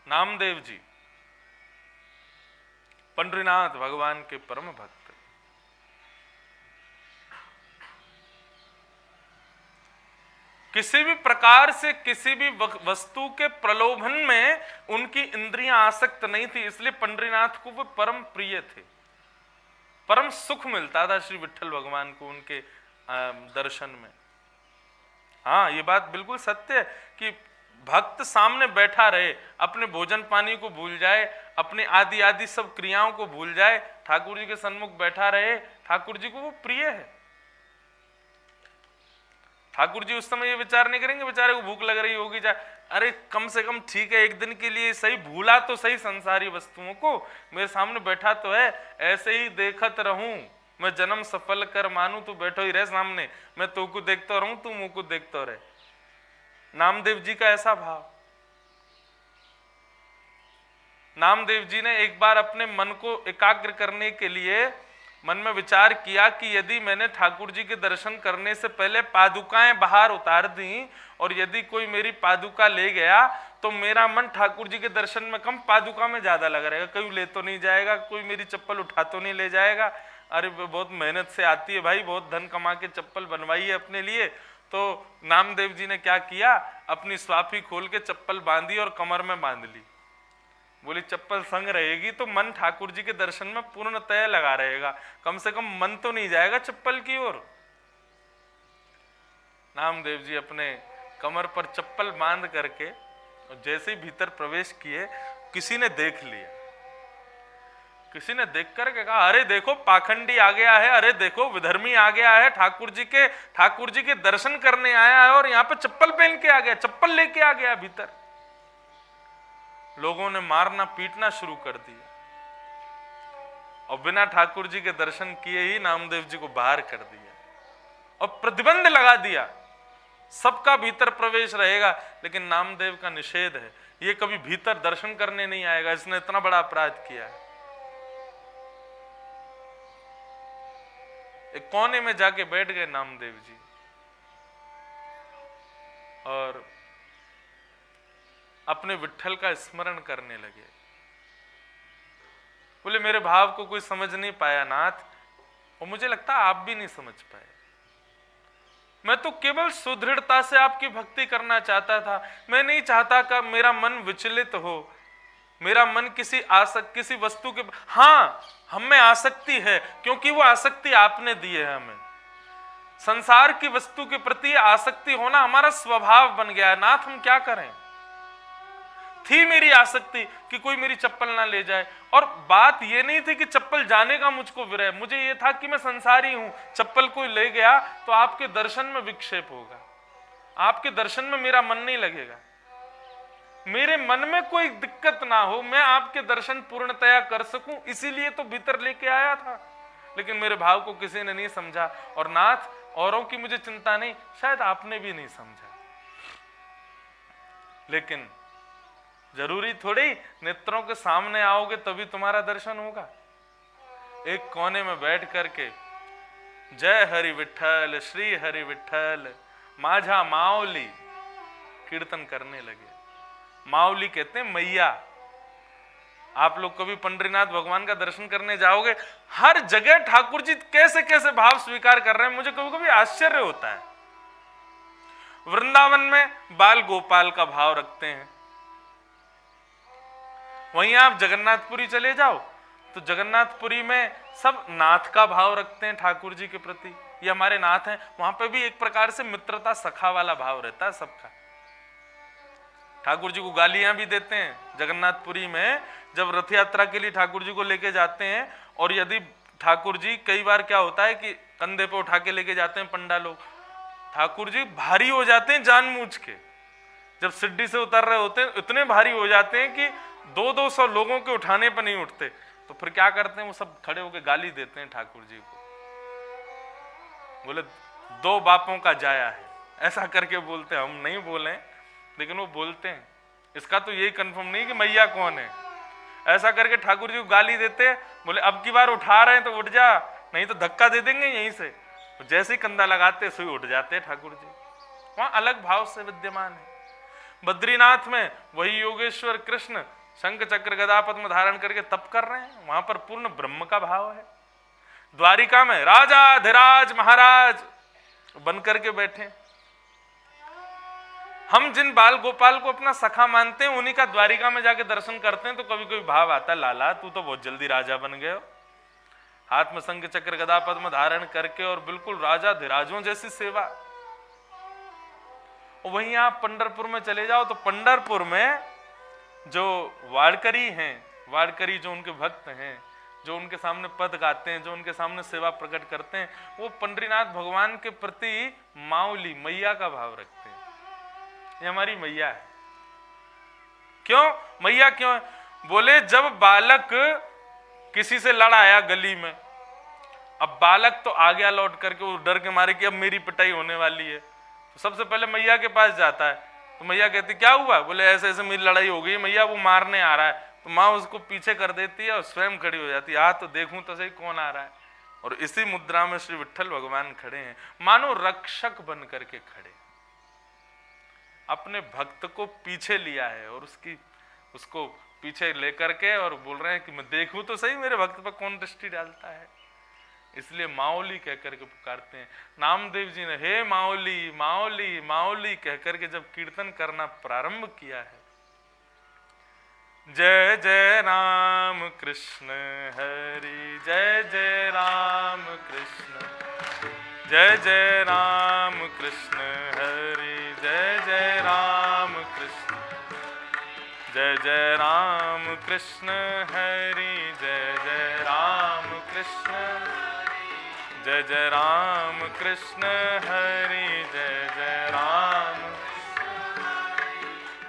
Speaker 1: नामदेव जी पंडरीनाथ भगवान के परम भक्त, किसी भी प्रकार से किसी भी वस्तु के प्रलोभन में उनकी इंद्रियां आसक्त नहीं थी, इसलिए पंडरीनाथ को वो परम प्रिय थे। परम सुख मिलता था श्री विट्ठल भगवान को उनके दर्शन में। हाँ, ये बात बिल्कुल सत्य है कि भक्त सामने बैठा रहे, अपने भोजन पानी को भूल जाए, अपने आदि आदि सब क्रियाओं को भूल जाए, ठाकुर जी के सन्मुख बैठा रहे, ठाकुर जी को वो प्रिय है। ठाकुर जी उस समय ये विचार नहीं करेंगे बेचारे को भूख लग रही होगी, अरे कम से कम ठीक है, एक दिन के लिए सही भूला तो सही संसारी वस्तुओं को, मेरे सामने बैठा तो है, ऐसे ही देखत रहूं मैं जन्म सफल कर मानू, तू बैठो ही रहे सामने, मैं तू को देखता रहूं, तू मुंह को देखता रहे। नामदेव जी का ऐसा भाव। नामदेव जी ने एक बार अपने मन को एकाग्र करने के लिए मन में विचार किया कि यदि मैंने ठाकुर जी के दर्शन करने से पहले पादुकाएं बाहर उतार दी और यदि कोई मेरी पादुका ले गया तो मेरा मन ठाकुर जी के दर्शन में कम, पादुका में ज्यादा लगा रहेगा। कोई ले तो नहीं जाएगा, कोई मेरी चप्पल उठा तो नहीं ले जाएगा। अरे बहुत मेहनत से आती है भाई, बहुत धन कमा के चप्पल बनवाई है अपने लिए। तो नामदेव जी ने क्या किया, अपनी स्वाफी खोल के चप्पल बांधी और कमर में बांध ली। बोली चप्पल संग रहेगी तो मन ठाकुर जी के दर्शन में पूर्णतः लगा रहेगा, कम से कम मन तो नहीं जाएगा चप्पल की ओर। नामदेव जी अपने कमर पर चप्पल बांध करके जैसे ही भीतर प्रवेश किए, किसी ने देख लिया। किसी ने देख करके कहा, अरे देखो पाखंडी आ गया है, अरे देखो विधर्मी आ गया है, ठाकुर जी के दर्शन करने आया है और यहाँ पे चप्पल पहन के आ गया, चप्पल लेके आ गया भीतर। लोगों ने मारना पीटना शुरू कर दिया और बिना ठाकुर जी के दर्शन किए ही नामदेव जी को बाहर कर दिया और प्रतिबंध लगा दिया, सबका भीतर प्रवेश रहेगा लेकिन नामदेव का निषेध है, ये कभी भीतर दर्शन करने नहीं आएगा, इसने इतना बड़ा अपराध किया है। एक कोने में जाके बैठ गए नामदेव जी और अपने विट्ठल का स्मरण करने लगे। बोले मेरे भाव को कोई समझ नहीं पाया नाथ, और मुझे लगता आप भी नहीं समझ पाए। मैं तो केवल सुदृढ़ता से आपकी भक्ति करना चाहता था, मैं नहीं चाहता कि मेरा मन विचलित हो, मेरा मन किसी वस्तु के, हाँ हम में आसक्ति है क्योंकि वो आसक्ति आपने दी है हमें। संसार की वस्तु के प्रति आसक्ति होना हमारा स्वभाव बन गया है। नाथ हम क्या करें, थी मेरी आसक्ति कि कोई मेरी चप्पल ना ले जाए, और बात ये नहीं थी कि चप्पल जाने का मुझको विरह, मुझे ये था कि मैं संसारी हूं, चप्पल कोई ले गया तो आपके दर्शन में विक्षेप होगा, आपके दर्शन में मेरा मन नहीं लगेगा, मेरे मन में कोई दिक्कत ना हो, मैं आपके दर्शन पूर्णतया कर सकूं, इसीलिए तो भीतर लेके आया था। लेकिन मेरे भाव को किसी ने नहीं समझा, और नाथ औरों की मुझे चिंता नहीं, शायद आपने भी नहीं समझा। लेकिन जरूरी थोड़ी नेत्रों के सामने आओगे तभी तुम्हारा दर्शन होगा। एक कोने में बैठ करके जय हरि विठ्ठल श्री हरि विठ्ठल माझा माउली कीर्तन करने लगे। माउली कहते हैं मैया। आप लोग कभी पंडरीनाथ भगवान का दर्शन करने जाओगे, हर जगह ठाकुर जी कैसे कैसे भाव स्वीकार कर रहे हैं, मुझे कभी कभी आश्चर्य होता है। वृंदावन में बाल गोपाल का भाव रखते हैं, वहीं आप जगन्नाथपुरी चले जाओ तो जगन्नाथपुरी में सब नाथ का भाव रखते हैं ठाकुर जी के प्रति, ये हमारे नाथ हैं। वहां पे भी एक प्रकार से मित्रता सखा वाला भाव रहता है सबका। ठाकुर जी को गालियां भी देते हैं जगन्नाथपुरी में, जब रथ यात्रा के लिए ठाकुर जी को लेके जाते हैं, और यदि ठाकुर जी, कई बार क्या होता है कि कंधे पे उठा के लेके जाते हैं पंडा लोग, ठाकुर जी भारी हो जाते हैं जानबूझ के, जब सिड्डी से उतर रहे होते हैं इतने भारी हो जाते हैं कि 200 लोगों के उठाने पर नहीं उठते, तो फिर क्या करते हैं वो सब खड़े होकर गाली देते हैं ठाकुर जी को, बोले 2 बापों का जाया है, ऐसा करके बोलते हैं। हम नहीं बोले लेकिन वो बोलते हैं, इसका तो यही कंफर्म नहीं कि मैया कौन है, ऐसा करके ठाकुर जी को गाली देते हैं। बोले अब की बार उठा रहे हैं तो उठ जा, नहीं तो धक्का दे देंगे यहीं से। जैसे ही कंधा लगाते सुई उठ जाते हैं ठाकुर जी, वहां अलग भाव से विद्यमान है। बद्रीनाथ में वही योगेश्वर कृष्ण शंख चक्र गदा पद्म धारण करके तप कर रहे हैं, वहां पर पूर्ण ब्रह्म का भाव है। द्वारिका में राजा धीराज महाराज बन करके बैठे। हम जिन बाल गोपाल को अपना सखा मानते हैं उन्हीं का द्वारिका में जाके दर्शन करते हैं तो कभी कभी भाव आता है, लाला तू तो बहुत जल्दी राजा बन गए हो, हाथ में शंख चक्र गदा पद्म धारण करके, और बिल्कुल राजा धीराजों जैसी सेवा। वहीं आप पंढरपुर में चले जाओ तो पंढरपुर में जो वारकरी हैं, वारकरी जो उनके भक्त हैं, जो उनके सामने पद गाते हैं, जो उनके सामने सेवा प्रकट करते हैं, वो पंडरीनाथ भगवान के प्रति माउली मैया का भाव रखते हैं। ये हमारी मैया है, क्यों मैया क्यों? बोले जब बालक किसी से लड़ आया गली में, अब बालक तो आ गया लौट करके, वो डर के मारे कि अब मेरी पिटाई होने वाली है, तो सबसे पहले मैया के पास जाता है। तो मैया कहती क्या हुआ? बोले ऐसे ऐसे मेरी लड़ाई हो गई मैया, वो मारने आ रहा है। तो माँ उसको पीछे कर देती है और स्वयं खड़ी हो जाती है, आ तो देखूं तो सही कौन आ रहा है। और इसी मुद्रा में श्री विट्ठल भगवान खड़े हैं, मानो रक्षक बन करके खड़े, अपने भक्त को पीछे लिया है और उसको पीछे लेकर के और बोल रहे हैं कि मैं देखूं तो सही मेरे भक्त पर कौन दृष्टि डालता है। इसलिए माओली कह करके पुकारते हैं। नामदेव जी ने हे माओली माओली माओली कह करके जब कीर्तन करना प्रारंभ किया है, जय जय राम कृष्ण हरि जय जय राम कृष्ण, जय जय राम कृष्ण हरि जय जय राम कृष्ण, जय जय राम कृष्ण हरि जय जय राम कृष्ण, जय जय राम कृष्ण हरि जय जय राम,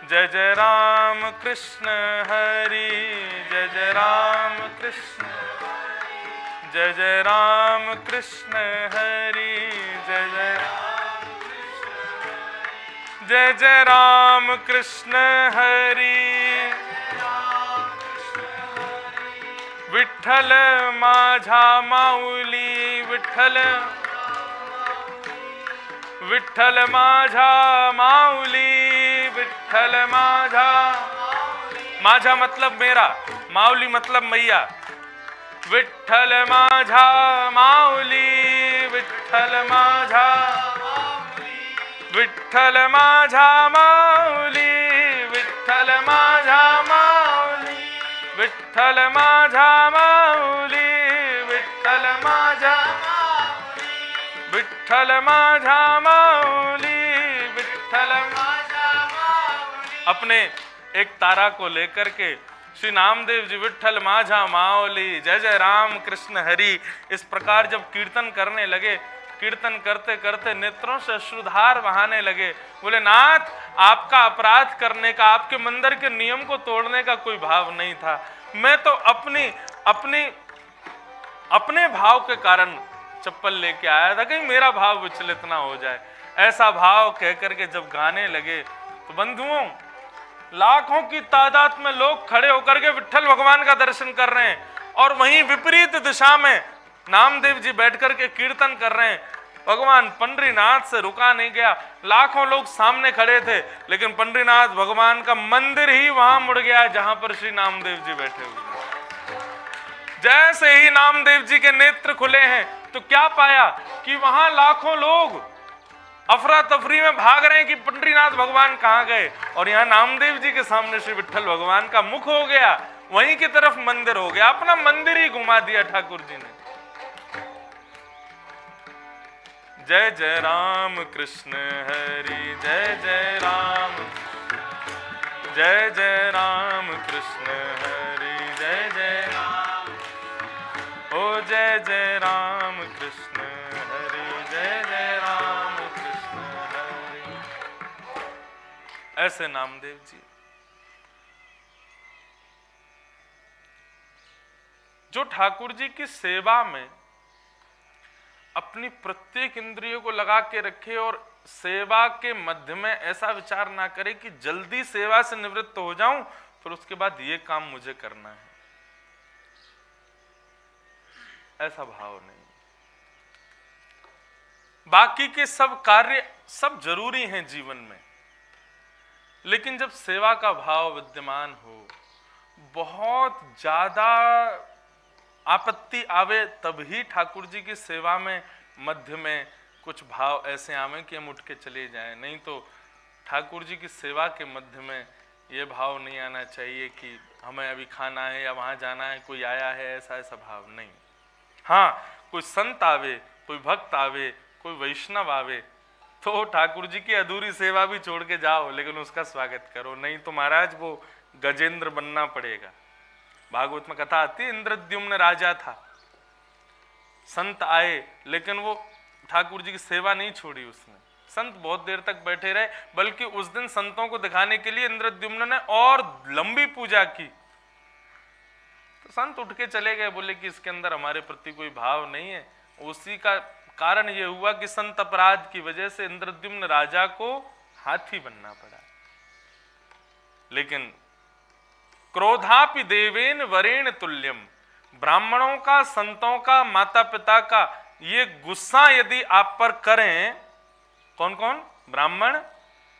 Speaker 1: जय जय राम कृष्ण हरि जय जय राम कृष्ण, जय जय राम कृष्ण हरि जय जय, जय जय राम कृष्ण हरि, विठ्ठल माझा माऊली विठ्ठल, विठ्ठल माझा माऊली विठ्ठल माझा, माझा मतलब मेरा, माऊली मतलब मैया, विठ्ठल माझा माऊली विठ्ठल माझा, विठ्ठल माझा माऊली विठ्ठल माझा माऊली, विठ्ठल माझा माऊली विठ्ठल माझा, विठ्ठल माझा माऊली विठ्ठल माझा माऊली। अपने एक तारा को लेकर के श्री नामदेव जी विठ्ठल माझा माऊली जय जय राम कृष्ण हरि इस प्रकार जब कीर्तन करने लगे, कीर्तन करते करते नेत्रों से अश्रुधार बहाने लगे। बोले नाथ आपका अपराध करने का, आपके मंदिर के नियम को तोड़ने का कोई भाव नहीं था, मैं तो अपने भाव के कारण चप्पल लेके आया था, कहीं मेरा भाव विचलित ना हो जाए। ऐसा भाव कह करके जब गाने लगे तो बंधुओं लाखों की तादाद में लोग खड़े होकर के विट्ठल भगवान का दर्शन कर रहे हैं, और वहीं विपरीत दिशा में नामदेव जी बैठ करके कीर्तन कर रहे हैं। भगवान पंडरीनाथ से रुका नहीं गया, लाखों लोग सामने खड़े थे, लेकिन पंडरीनाथ भगवान का मंदिर ही वहां मुड़ गया जहां पर श्री नामदेव जी बैठे हुए। जैसे ही नामदेव जी के नेत्र खुले हैं तो क्या पाया कि वहां लाखों लोग अफरा तफरी में भाग रहे हैं कि पंडरीनाथ भगवान कहां गए, और यहाँ नामदेव जी के सामने श्री विट्ठल भगवान का मुख हो गया, वहीं की तरफ मंदिर हो गया, अपना मंदिर ही घुमा दिया ठाकुर जी ने। जय जय राम कृष्ण हरि जय जय राम, जय जय राम कृष्ण हरि जय जय राम, ओ जय जय राम कृष्ण हरि जय जय राम कृष्ण हरि। ऐसे नामदेव जी जो ठाकुर जी की सेवा में अपनी प्रत्येक इंद्रियों को लगा के रखे और सेवा के मध्य में ऐसा विचार ना करे कि जल्दी सेवा से निवृत्त हो जाऊं फिर उसके बाद ये काम मुझे करना है, ऐसा भाव नहीं। बाकी के सब कार्य सब जरूरी हैं जीवन में, लेकिन जब सेवा का भाव विद्यमान हो, बहुत ज्यादा आपत्ति आवे तभी ठाकुर जी की सेवा में मध्य में कुछ भाव ऐसे आवे कि हम उठ के चले जाएं, नहीं तो ठाकुर जी की सेवा के मध्य में ये भाव नहीं आना चाहिए कि हमें अभी खाना है या वहाँ जाना है, कोई आया है, ऐसा भाव नहीं। हाँ, कोई संत आवे, कोई भक्त आवे, कोई वैष्णव आवे तो ठाकुर जी की अधूरी सेवा भी छोड़ के जाओ, लेकिन उसका स्वागत करो, नहीं तो महाराज वो गजेंद्र बनना पड़ेगा। भागवत में कथा आती है, इंद्रद्युम्न राजा था, संत आए लेकिन वो ठाकुर जी की सेवा नहीं छोड़ी उसने, संत बहुत देर तक बैठे रहे, बल्कि उस दिन संतों को दिखाने के लिए इंद्रद्युम्न ने और लंबी पूजा की। तो संत उठ के चले गए, बोले कि इसके अंदर हमारे प्रति कोई भाव नहीं है। उसी का कारण यह हुआ कि संत अपराध की वजह से इंद्रद्युम्न राजा को हाथी बनना पड़ा। लेकिन क्रोधापि देवेन वरेण तुल्यम, ब्राह्मणों का, संतों का, माता पिता का ये गुस्सा यदि आप पर करें, कौन कौन? ब्राह्मण,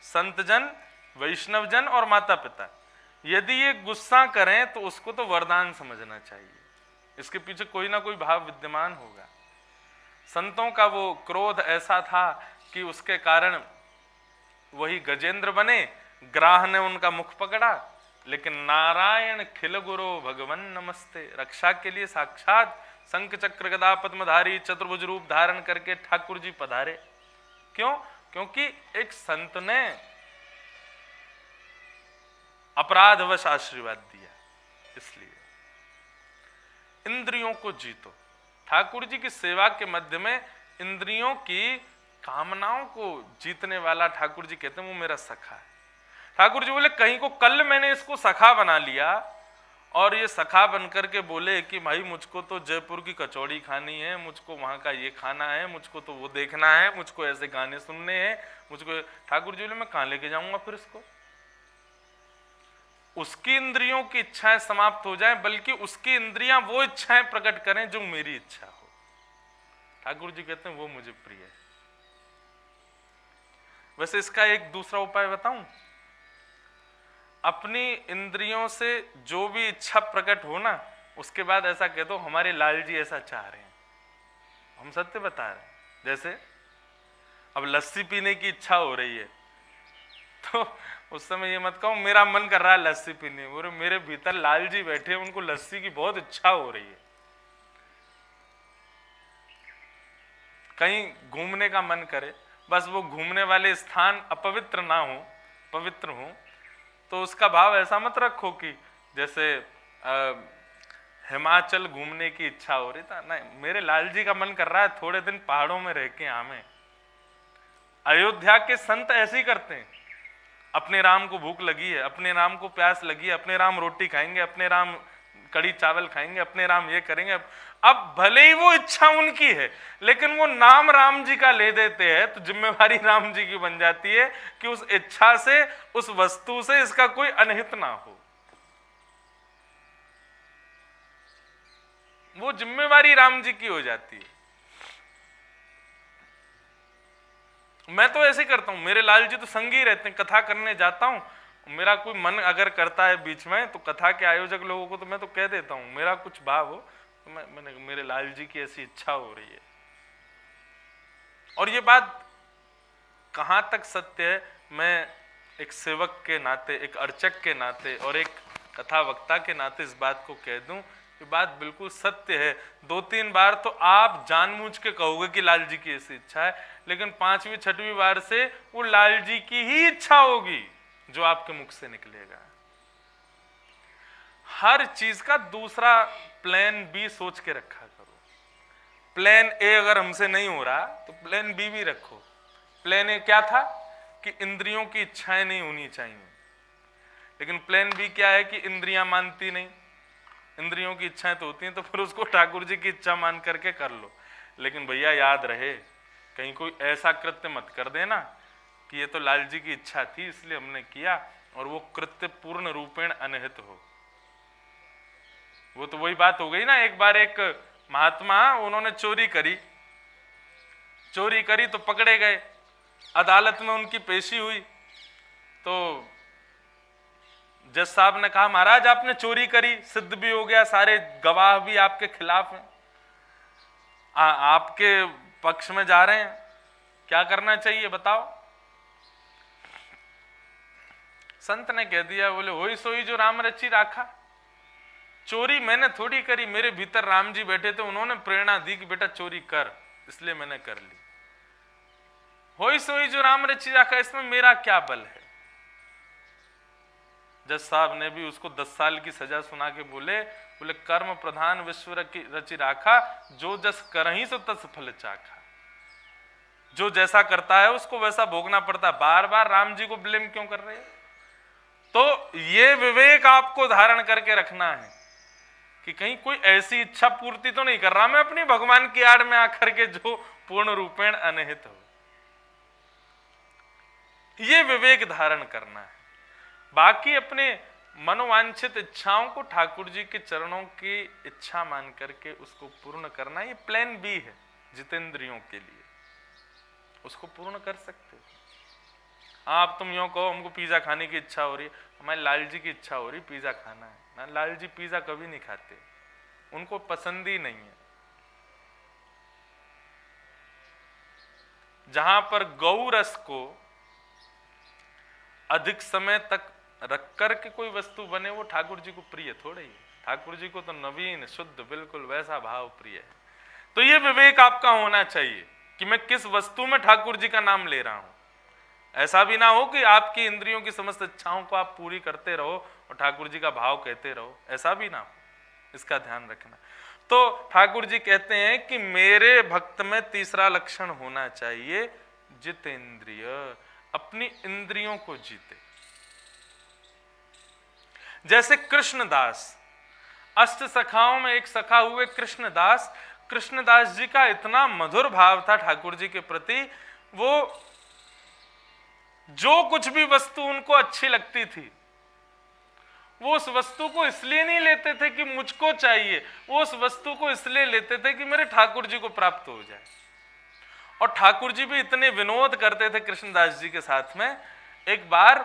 Speaker 1: संतजन, वैष्णवजन और माता पिता, यदि ये गुस्सा करें तो उसको तो वरदान समझना चाहिए, इसके पीछे कोई ना कोई भाव विद्यमान होगा। संतों का वो क्रोध ऐसा था कि उसके कारण वही गजेंद्र बने, ग्राह ने उनका मुख पकड़ा, लेकिन नारायण खिल गुरु भगवन नमस्ते, रक्षा के लिए साक्षात शंख चक्र गदा पद्मधारी चतुर्भुज रूप धारण करके ठाकुर जी पधारे। क्यों? क्योंकि एक संत ने अपराधवश आशीर्वाद दिया। इसलिए इंद्रियों को जीतो। ठाकुर जी की सेवा के मध्य में इंद्रियों की कामनाओं को जीतने वाला ठाकुर जी कहते हैं वो मेरा सखा है। ठाकुर जी बोले कहीं को कल मैंने इसको सखा बना लिया और ये सखा बनकर के बोले कि भाई मुझको तो जयपुर की कचौड़ी खानी है, मुझको वहां का ये खाना है, मुझको तो वो देखना है, मुझको ऐसे गाने सुनने हैं, मुझको, ठाकुर जी बोले मैं कहां लेके जाऊंगा फिर इसको। उसकी इंद्रियों की इच्छाएं समाप्त हो जाएं, बल्कि उसकी इंद्रियां वो इच्छाएं प्रकट करें जो मेरी इच्छा हो। ठाकुर जी कहते हैं वो मुझे प्रिय है। वैसे इसका एक दूसरा उपाय बताऊं, अपनी इंद्रियों से जो भी इच्छा प्रकट हो ना, उसके बाद ऐसा कह दो हमारे लाल जी ऐसा चाह रहे हैं, हम सत्य बता रहे हैं। जैसे अब लस्सी पीने की इच्छा हो रही है तो उस समय ये मत कहो मेरा मन कर रहा है लस्सी पीने, बोले मेरे भीतर लाल जी बैठे हैं, उनको लस्सी की बहुत इच्छा हो रही है। कहीं घूमने का मन करे, बस वो घूमने वाले स्थान अपवित्र ना हो, पवित्र हो, तो उसका भाव ऐसा मत रखो कि जैसे हिमाचल घूमने की इच्छा हो रही था, नहीं, मेरे लाल जी का मन कर रहा है थोड़े दिन पहाड़ों में रह के आवे। अयोध्या के संत ऐसे ही करते हैं, अपने राम को भूख लगी है, अपने राम को प्यास लगी है, अपने राम रोटी खाएंगे, अपने राम कड़ी चावल खाएंगे, अपने राम ये करेंगे। अब भले ही वो इच्छा उनकी है, लेकिन वो नाम राम जी का ले देते हैं, तो जिम्मेवारी राम जी की बन जाती है कि उस इच्छा से, उस वस्तु से इसका कोई अनहित ना हो। वो जिम्मेवारी राम जी की हो जाती है। मैं तो ऐसे करता हूं, मेरे लाल जी तो संगी रहते हैं, कथा करने जाता हूं, मेरा कोई मन अगर करता है बीच में, तो कथा के आयोजक लोगों को तो मैं तो कह देता हूं, मेरा कुछ भाव हो तो मैंने मेरे लाल जी की ऐसी इच्छा हो रही है। और ये बात कहां तक सत्य है, मैं एक सेवक के नाते, एक अर्चक के नाते और एक कथा वक्ता के नाते इस बात को कह दूं, ये बात बिल्कुल सत्य है। 2-3 बार तो आप जानबूझ के कहोगे कि लाल जी की ऐसी इच्छा है, लेकिन 5वीं 6वीं बार से वो लाल जी की ही इच्छा होगी जो आपके मुख से निकलेगा। हर चीज का दूसरा प्लान बी सोच के रखा करो। प्लान ए अगर हमसे नहीं हो रहा तो प्लान बी भी रखो। प्लान ए क्या था कि इंद्रियों की इच्छाएं नहीं होनी चाहिए, लेकिन प्लान बी क्या है कि इंद्रियां मानती नहीं, इंद्रियों की इच्छाएं तो होती हैं, तो फिर उसको ठाकुर जी की इच्छा मान करके कर लो। लेकिन भैया याद रहे, कहीं कोई ऐसा कृत्य मत कर देना कि ये तो लाल जी की इच्छा थी इसलिए हमने किया और वो कृत्य पूर्ण रूपेण अनहित हो। वो तो वही बात हो गई ना, एक बार एक महात्मा, उन्होंने चोरी करी तो पकड़े गए, अदालत में उनकी पेशी हुई, तो जज साहब ने कहा महाराज आपने चोरी करी, सिद्ध भी हो गया, सारे गवाह भी आपके खिलाफ हैं, आपके पक्ष में जा रहे हैं, क्या करना चाहिए बताओ। संत ने कह दिया, बोले होई सोई जो राम रची राखा। चोरी मैंने थोड़ी करी, मेरे भीतर राम जी बैठे थे, उन्होंने प्रेरणा दी कि बेटा चोरी कर, इसलिए मैंने कर ली। होई सोई जो राम रची राखा, इसमें मेरा क्या बल है। जज साहब ने भी उसको 10 साल की सजा सुना के बोले कर्म प्रधान विश्व रचि राखा, जो जस करही सो तस फल चाखा। जो जैसा करता है उसको वैसा भोगना पड़ता है। बार बार राम जी को ब्लेम क्यों कर रहे हैं? तो ये विवेक आपको धारण करके रखना है कि कहीं कोई ऐसी इच्छा पूर्ति तो नहीं कर रहा मैं अपनी भगवान की आड़ में आकर के जो पूर्ण रूपेण अनिहित हो। ये विवेक धारण करना है। बाकी अपने मनोवांछित इच्छाओं को ठाकुर जी के चरणों की इच्छा मान करके उसको पूर्ण करना, ये प्लान बी है जितेंद्रियों के लिए, उसको पूर्ण कर सकते हो। आप तुम यूं कहो हमको पिज्जा खाने की इच्छा हो रही है, हमारे लाल जी की इच्छा हो रही पिज्जा खाना है ना, लाल जी पिज्जा कभी नहीं खाते, उनको पसंद ही नहीं है। जहां पर गौ रस को अधिक समय तक रख कर के कोई वस्तु बने वो ठाकुर जी को प्रिय थोड़े ही। ठाकुर जी को तो नवीन शुद्ध बिल्कुल वैसा भाव प्रिय है। तो ये विवेक आपका होना चाहिए कि मैं किस वस्तु में ठाकुर जी का नाम ले रहा हूं। ऐसा भी ना हो कि आपकी इंद्रियों की समस्त इच्छाओं को आप पूरी करते रहो और ठाकुर जी का भाव कहते रहो, ऐसा भी ना हो, इसका ध्यान रखना। तो ठाकुर जी कहते हैं कि मेरे भक्त में तीसरा लक्षण होना चाहिए जितेंद्रिय, अपनी इंद्रियों को जीते। जैसे कृष्णदास, अष्ट सखाओं में एक सखा हुए कृष्णदास, कृष्णदास जी का इतना मधुर भाव था ठाकुर जी के प्रति, वो जो कुछ भी वस्तु उनको अच्छी लगती थी वो उस वस्तु को इसलिए नहीं लेते थे कि मुझको चाहिए, वो उस वस्तु को इसलिए लेते थे कि मेरे ठाकुर जी को प्राप्त हो जाए। और ठाकुर जी भी इतने विनोद करते थे कृष्णदास जी के साथ में। एक बार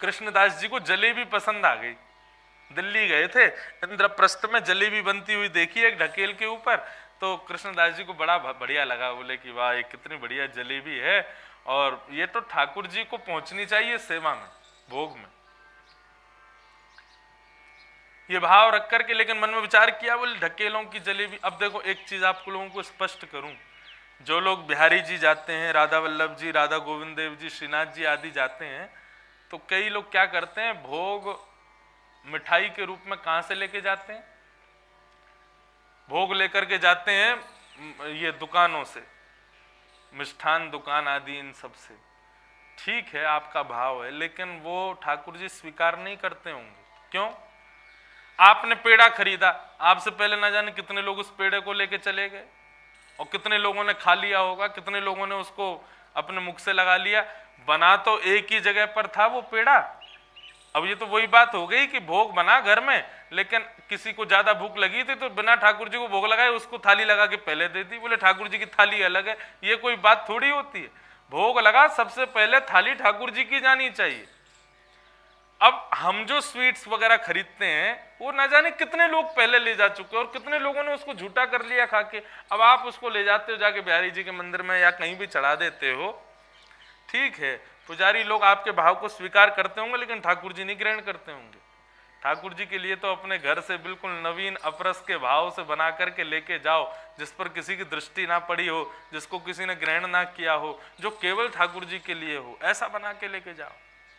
Speaker 1: कृष्णदास जी को जलेबी पसंद आ गई, दिल्ली गए थे, इंद्रप्रस्थ में जलेबी बनती हुई देखी एक ढकेल के ऊपर, तो कृष्णदास जी को बड़ा बढ़िया लगा, बोले कि वाह ये कितनी बढ़िया जलेबी है और ये तो ठाकुर जी को पहुंचनी चाहिए सेवा में, भोग में, ये भाव रख करके। लेकिन मन में विचार किया, बोले ढकेलों की जलेबी। अब देखो एक चीज आप लोगों को स्पष्ट करूं, जो लोग बिहारी जी जाते हैं, राधा वल्लभ जी, राधा गोविंद देव जी, श्रीनाथ जी आदि जाते हैं, तो कई लोग क्या करते हैं, भोग मिठाई के रूप में कहां से लेके जाते हैं? भोग लेकर के जाते हैं ये दुकानों से, मिष्ठान दुकान आदि, इन सब से। ठीक है आपका भाव है, लेकिन वो ठाकुर जी स्वीकार नहीं करते होंगे। क्यों? आपने पेड़ा खरीदा, आपसे पहले ना जाने कितने लोग उस पेड़े को लेके चले गए और कितने लोगों ने खा लिया होगा, कितने लोगों ने उसको अपने मुख से लगा लिया। बना तो एक ही जगह पर था वो पेड़ा। अब ये तो वही बात हो गई कि भोग बना घर में, लेकिन किसी को ज्यादा भूख लगी थी तो बिना ठाकुर जी को भोग लगाए उसको थाली लगा के पहले दे दी, बोले ठाकुर जी की थाली अलग है। ये कोई बात थोड़ी होती है। भोग लगा सबसे पहले थाली ठाकुर जी की जानी चाहिए। अब हम जो स्वीट्स वगैरह खरीदते हैं वो ना जाने कितने लोग पहले ले जा चुके हैं और कितने लोगों ने उसको झूठा कर लिया खा के। अब आप उसको ले जाते हो जाके बिहारी जी के मंदिर में या कहीं भी चढ़ा देते हो, ठीक है, पुजारी लोग आपके भाव को स्वीकार करते होंगे, लेकिन ठाकुर जी नहीं ग्रहण करते होंगे। ठाकुर जी के लिए तो अपने घर से बिल्कुल नवीन अपरस के भाव से बना करके लेके जाओ, जिस पर किसी की दृष्टि ना पड़ी हो, जिसको किसी ने ग्रहण ना किया हो, जो केवल ठाकुर जी के लिए हो, ऐसा बना के लेके जाओ,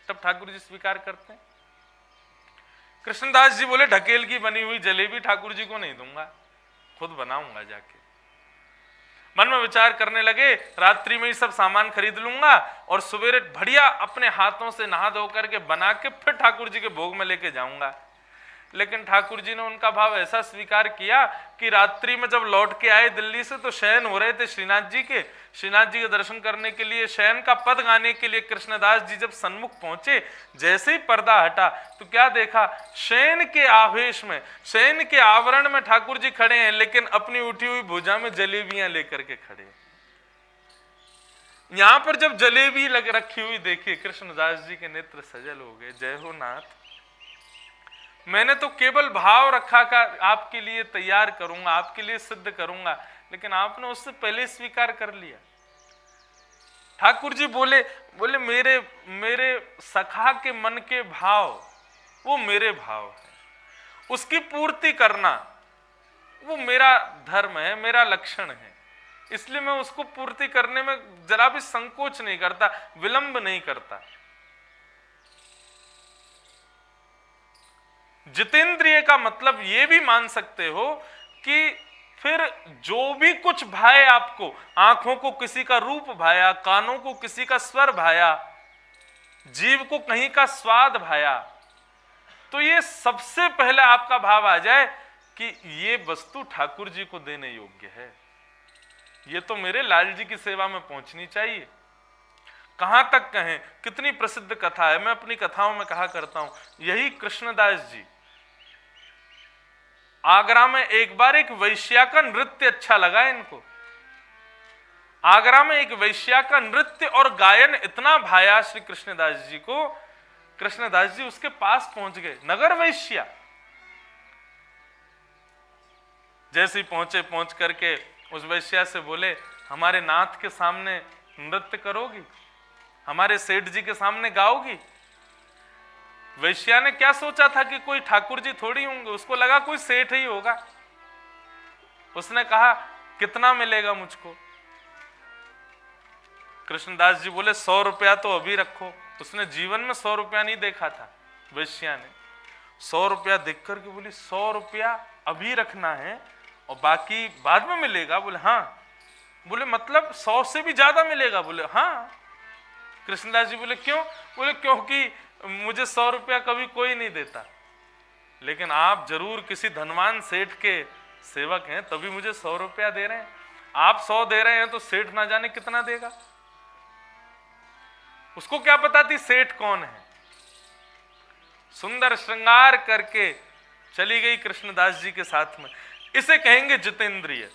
Speaker 1: तब ठाकुर जी स्वीकार करते हैं। कृष्णदास जी बोले ढकेल की बनी हुई जलेबी ठाकुर जी को नहीं दूंगा, खुद बनाऊंगा जाके। मन में विचार करने लगे, रात्रि में ही सब सामान खरीद लूंगा और सवेरे बढ़िया अपने हाथों से नहा धो करके बना के फिर ठाकुर जी के भोग में लेके जाऊंगा। लेकिन ठाकुर जी ने उनका भाव ऐसा स्वीकार किया कि रात्रि में जब लौट के आए दिल्ली से तो शयन हो रहे थे श्रीनाथ जी के। श्रीनाथ जी के दर्शन करने के लिए, शयन का पद गाने के लिए कृष्णदास जी जब सन्मुख पहुंचे, जैसे ही पर्दा हटा तो क्या देखा, शयन के आवेश में, शयन के आवरण में ठाकुर जी खड़े हैं, लेकिन अपनी उठी हुई भुजा में जलेबियां लेकर के खड़े। यहां पर जब जलेबी लग रखी हुई देखी, कृष्णदास जी के नेत्र सजल हो गए। जय हो नाथ, मैंने तो केवल भाव रखा का आपके लिए तैयार करूंगा, आपके लिए सिद्ध करूंगा, लेकिन आपने उससे पहले स्वीकार कर लिया। ठाकुर जी बोले मेरे सखा के मन के भाव वो मेरे भाव है, उसकी पूर्ति करना वो मेरा धर्म है, मेरा लक्षण है, इसलिए मैं उसको पूर्ति करने में जरा भी संकोच नहीं करता, विलंब नहीं करता। जितेंद्रिय का मतलब ये भी मान सकते हो कि फिर जो भी कुछ भाए आपको, आंखों को किसी का रूप भाया, कानों को किसी का स्वर भाया, जीव को कहीं का स्वाद भाया, तो ये सबसे पहले आपका भाव आ जाए कि ये वस्तु ठाकुर जी को देने योग्य है, ये तो मेरे लाल जी की सेवा में पहुंचनी चाहिए। कहां तक कहें, कितनी प्रसिद्ध कथा है, मैं अपनी कथाओं में कहा करता हूं। यही कृष्णदास जी आगरा में एक बार एक वैश्या का नृत्य अच्छा लगा इनको। आगरा में एक वैश्या का नृत्य और गायन इतना भाया श्री कृष्णदास जी को, कृष्णदास जी उसके पास पहुंच गए। नगर वैश्या जैसे ही पहुंचे, पहुंच करके उस वैश्या से बोले, हमारे नाथ के सामने नृत्य करोगी, हमारे सेठ जी के सामने गाओगी। वैश्या ने क्या सोचा था कि कोई ठाकुर जी थोड़ी होंगे, उसको लगा कोई सेठ ही होगा। उसने कहा कितना मिलेगा मुझको? कृष्णदास जी बोले 100 रुपया तो अभी रखो। उसने जीवन में 100 रुपया नहीं देखा था। वैश्या ने 100 रुपया देख करके बोली 100 रुपया अभी रखना है और बाकी बाद में मिलेगा? बोले हाँ। बोले मतलब 100 से भी ज्यादा मिलेगा? बोले हाँ। कृष्णदास जी बोले क्यों? बोले क्योंकि मुझे 100 रुपया कभी कोई नहीं देता, लेकिन आप जरूर किसी धनवान सेठ के सेवक हैं तभी मुझे 100 रुपया दे रहे हैं। आप 100 दे रहे हैं तो सेठ ना जाने कितना देगा। उसको क्या पता थी सेठ कौन है। सुंदर श्रृंगार करके चली गई कृष्णदास जी के साथ में। इसे कहेंगे जितेंद्रिय।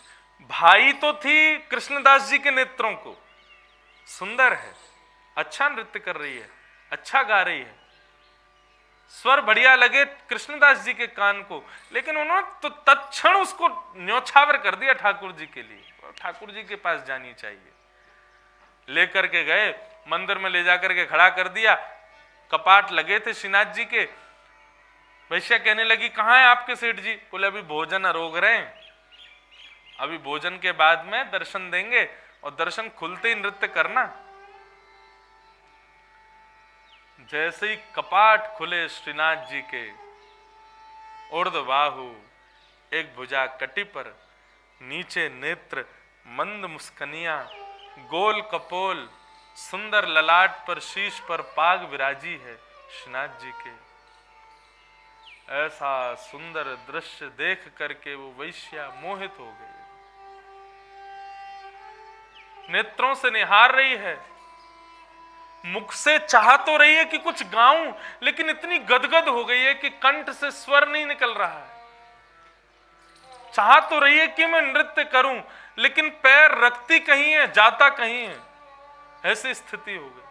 Speaker 1: भाई तो थी कृष्णदास जी के नेत्रों को, सुंदर है, अच्छा नृत्य कर रही है, अच्छा गा रही है, स्वर बढ़िया लगे कृष्णदास जी के कान को, लेकिन उन्होंने तो तत्क्षण उसको न्योछावर कर दिया ठाकुर जी के लिए। ठाकुर जी के पास जानी चाहिए। लेकर के गए, मंदिर में ले जाकर के खड़ा कर दिया। कपाट लगे थे श्रीनाथ जी के। वैश्या कहने लगी कहाँ है आपके सेठ जी? बोले अभी भोजन रोक रहे हैं, अभी भोजन के बाद में दर्शन देंगे और दर्शन खुलते ही नृत्य करना। जैसे ही कपाट खुले श्रीनाथ जी के, ऊर्ध्व बाहु, एक भुजा कटी पर, नीचे नेत्र, मंद मुस्कनिया, गोल कपोल, सुंदर ललाट पर शीश पर पाग विराजी है श्रीनाथ जी के। ऐसा सुंदर दृश्य देख करके वो वैश्या मोहित हो गई, नेत्रों से निहार रही है, मुख से चाह तो रही है कि कुछ गाऊं, लेकिन इतनी गदगद हो गई है कि कंठ से स्वर नहीं निकल रहा है। चाह तो रही है कि मैं नृत्य करूं, लेकिन पैर रखती कहीं है, जाता कहीं है। ऐसी स्थिति हो गई।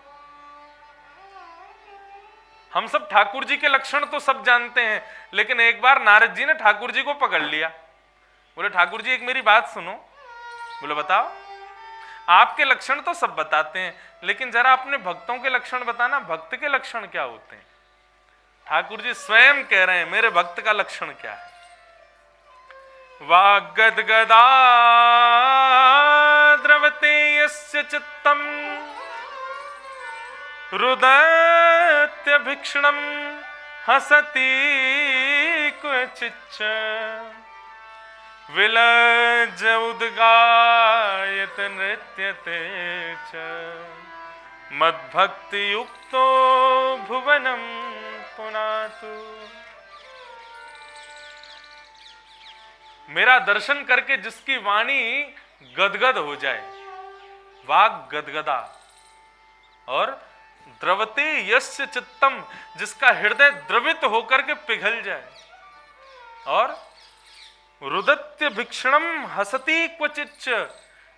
Speaker 1: हम सब ठाकुर जी के लक्षण तो सब जानते हैं, लेकिन एक बार नारद जी ने ठाकुर जी को पकड़ लिया। बोले ठाकुर जी एक मेरी बात सुनो। बोले बताओ। आपके लक्षण तो सब बताते हैं, लेकिन जरा अपने भक्तों के लक्षण बताना, भक्त के लक्षण क्या होते हैं? ठाकुर जी स्वयं कह रहे हैं मेरे भक्त का लक्षण क्या है। वाग्गदगदा द्रवते यस्य चित्तम रुदत्यभिक्षणम हसति क्वचिच्च विलज्ज उद्गायत नृत्यते च मद्भक्ति युक्तो भुवनम पुनातु। मेरा दर्शन करके जिसकी वाणी गदगद हो जाए, वाग गदगदा, और द्रवते यस्य चित्तम, जिसका हृदय द्रवित होकर के पिघल जाए, और रुदत्य भिक्षणम हसती क्वचिच्च,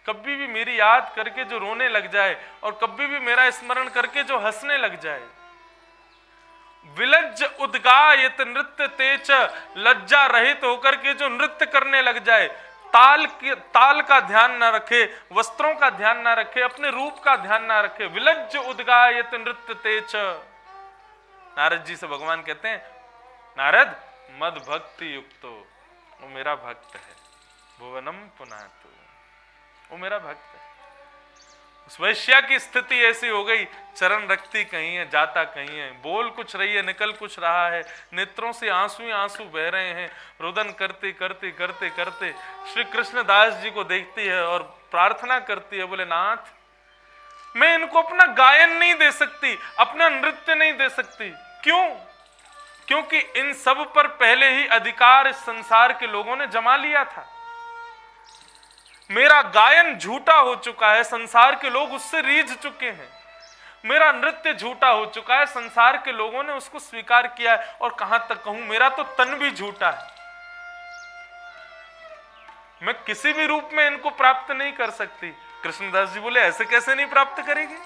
Speaker 1: कभी भी मेरी याद करके जो रोने लग जाए और कभी भी मेरा स्मरण करके जो हंसने लग जाए। विलज्ज उद्गायत नृत्य तेज, लज्जा रहित होकर के जो नृत्य करने लग जाए, ताल का ध्यान ना रखे, वस्त्रों का ध्यान ना रखे, अपने रूप का ध्यान ना रखे। विलज्ज उद्गायत नृत्य तेज। नारद जी से भगवान कहते हैं नारद मद भक्ति युक्तो, वो मेरा भक्त है, भुवनम पुनातु, वो मेरा भक्त है। उस वैश्या की स्थिति ऐसी हो गई, चरण रखती कहीं है, जाता कहीं है, बोल कुछ रही है, निकल कुछ रहा है, नेत्रों से आंसू ही आंसू बह रहे हैं, रुदन करते करते करते करते श्री कृष्णदास जी को देखती है और प्रार्थना करती है, बोले नाथ मैं इनको अपना गायन नहीं दे सकती, अपना नृत्य नहीं दे सकती। क्यों? क्योंकि इन सब पर पहले ही अधिकार इस संसार के लोगों ने जमा लिया था। मेरा गायन झूठा हो चुका है, संसार के लोग उससे रीझ चुके हैं। मेरा नृत्य झूठा हो चुका है, संसार के लोगों ने उसको स्वीकार किया है। और कहां तक कहूं, मेरा तो तन भी झूठा है, मैं किसी भी रूप में इनको प्राप्त नहीं कर सकती। कृष्णदास जी बोले ऐसे कैसे नहीं प्राप्त करेगी?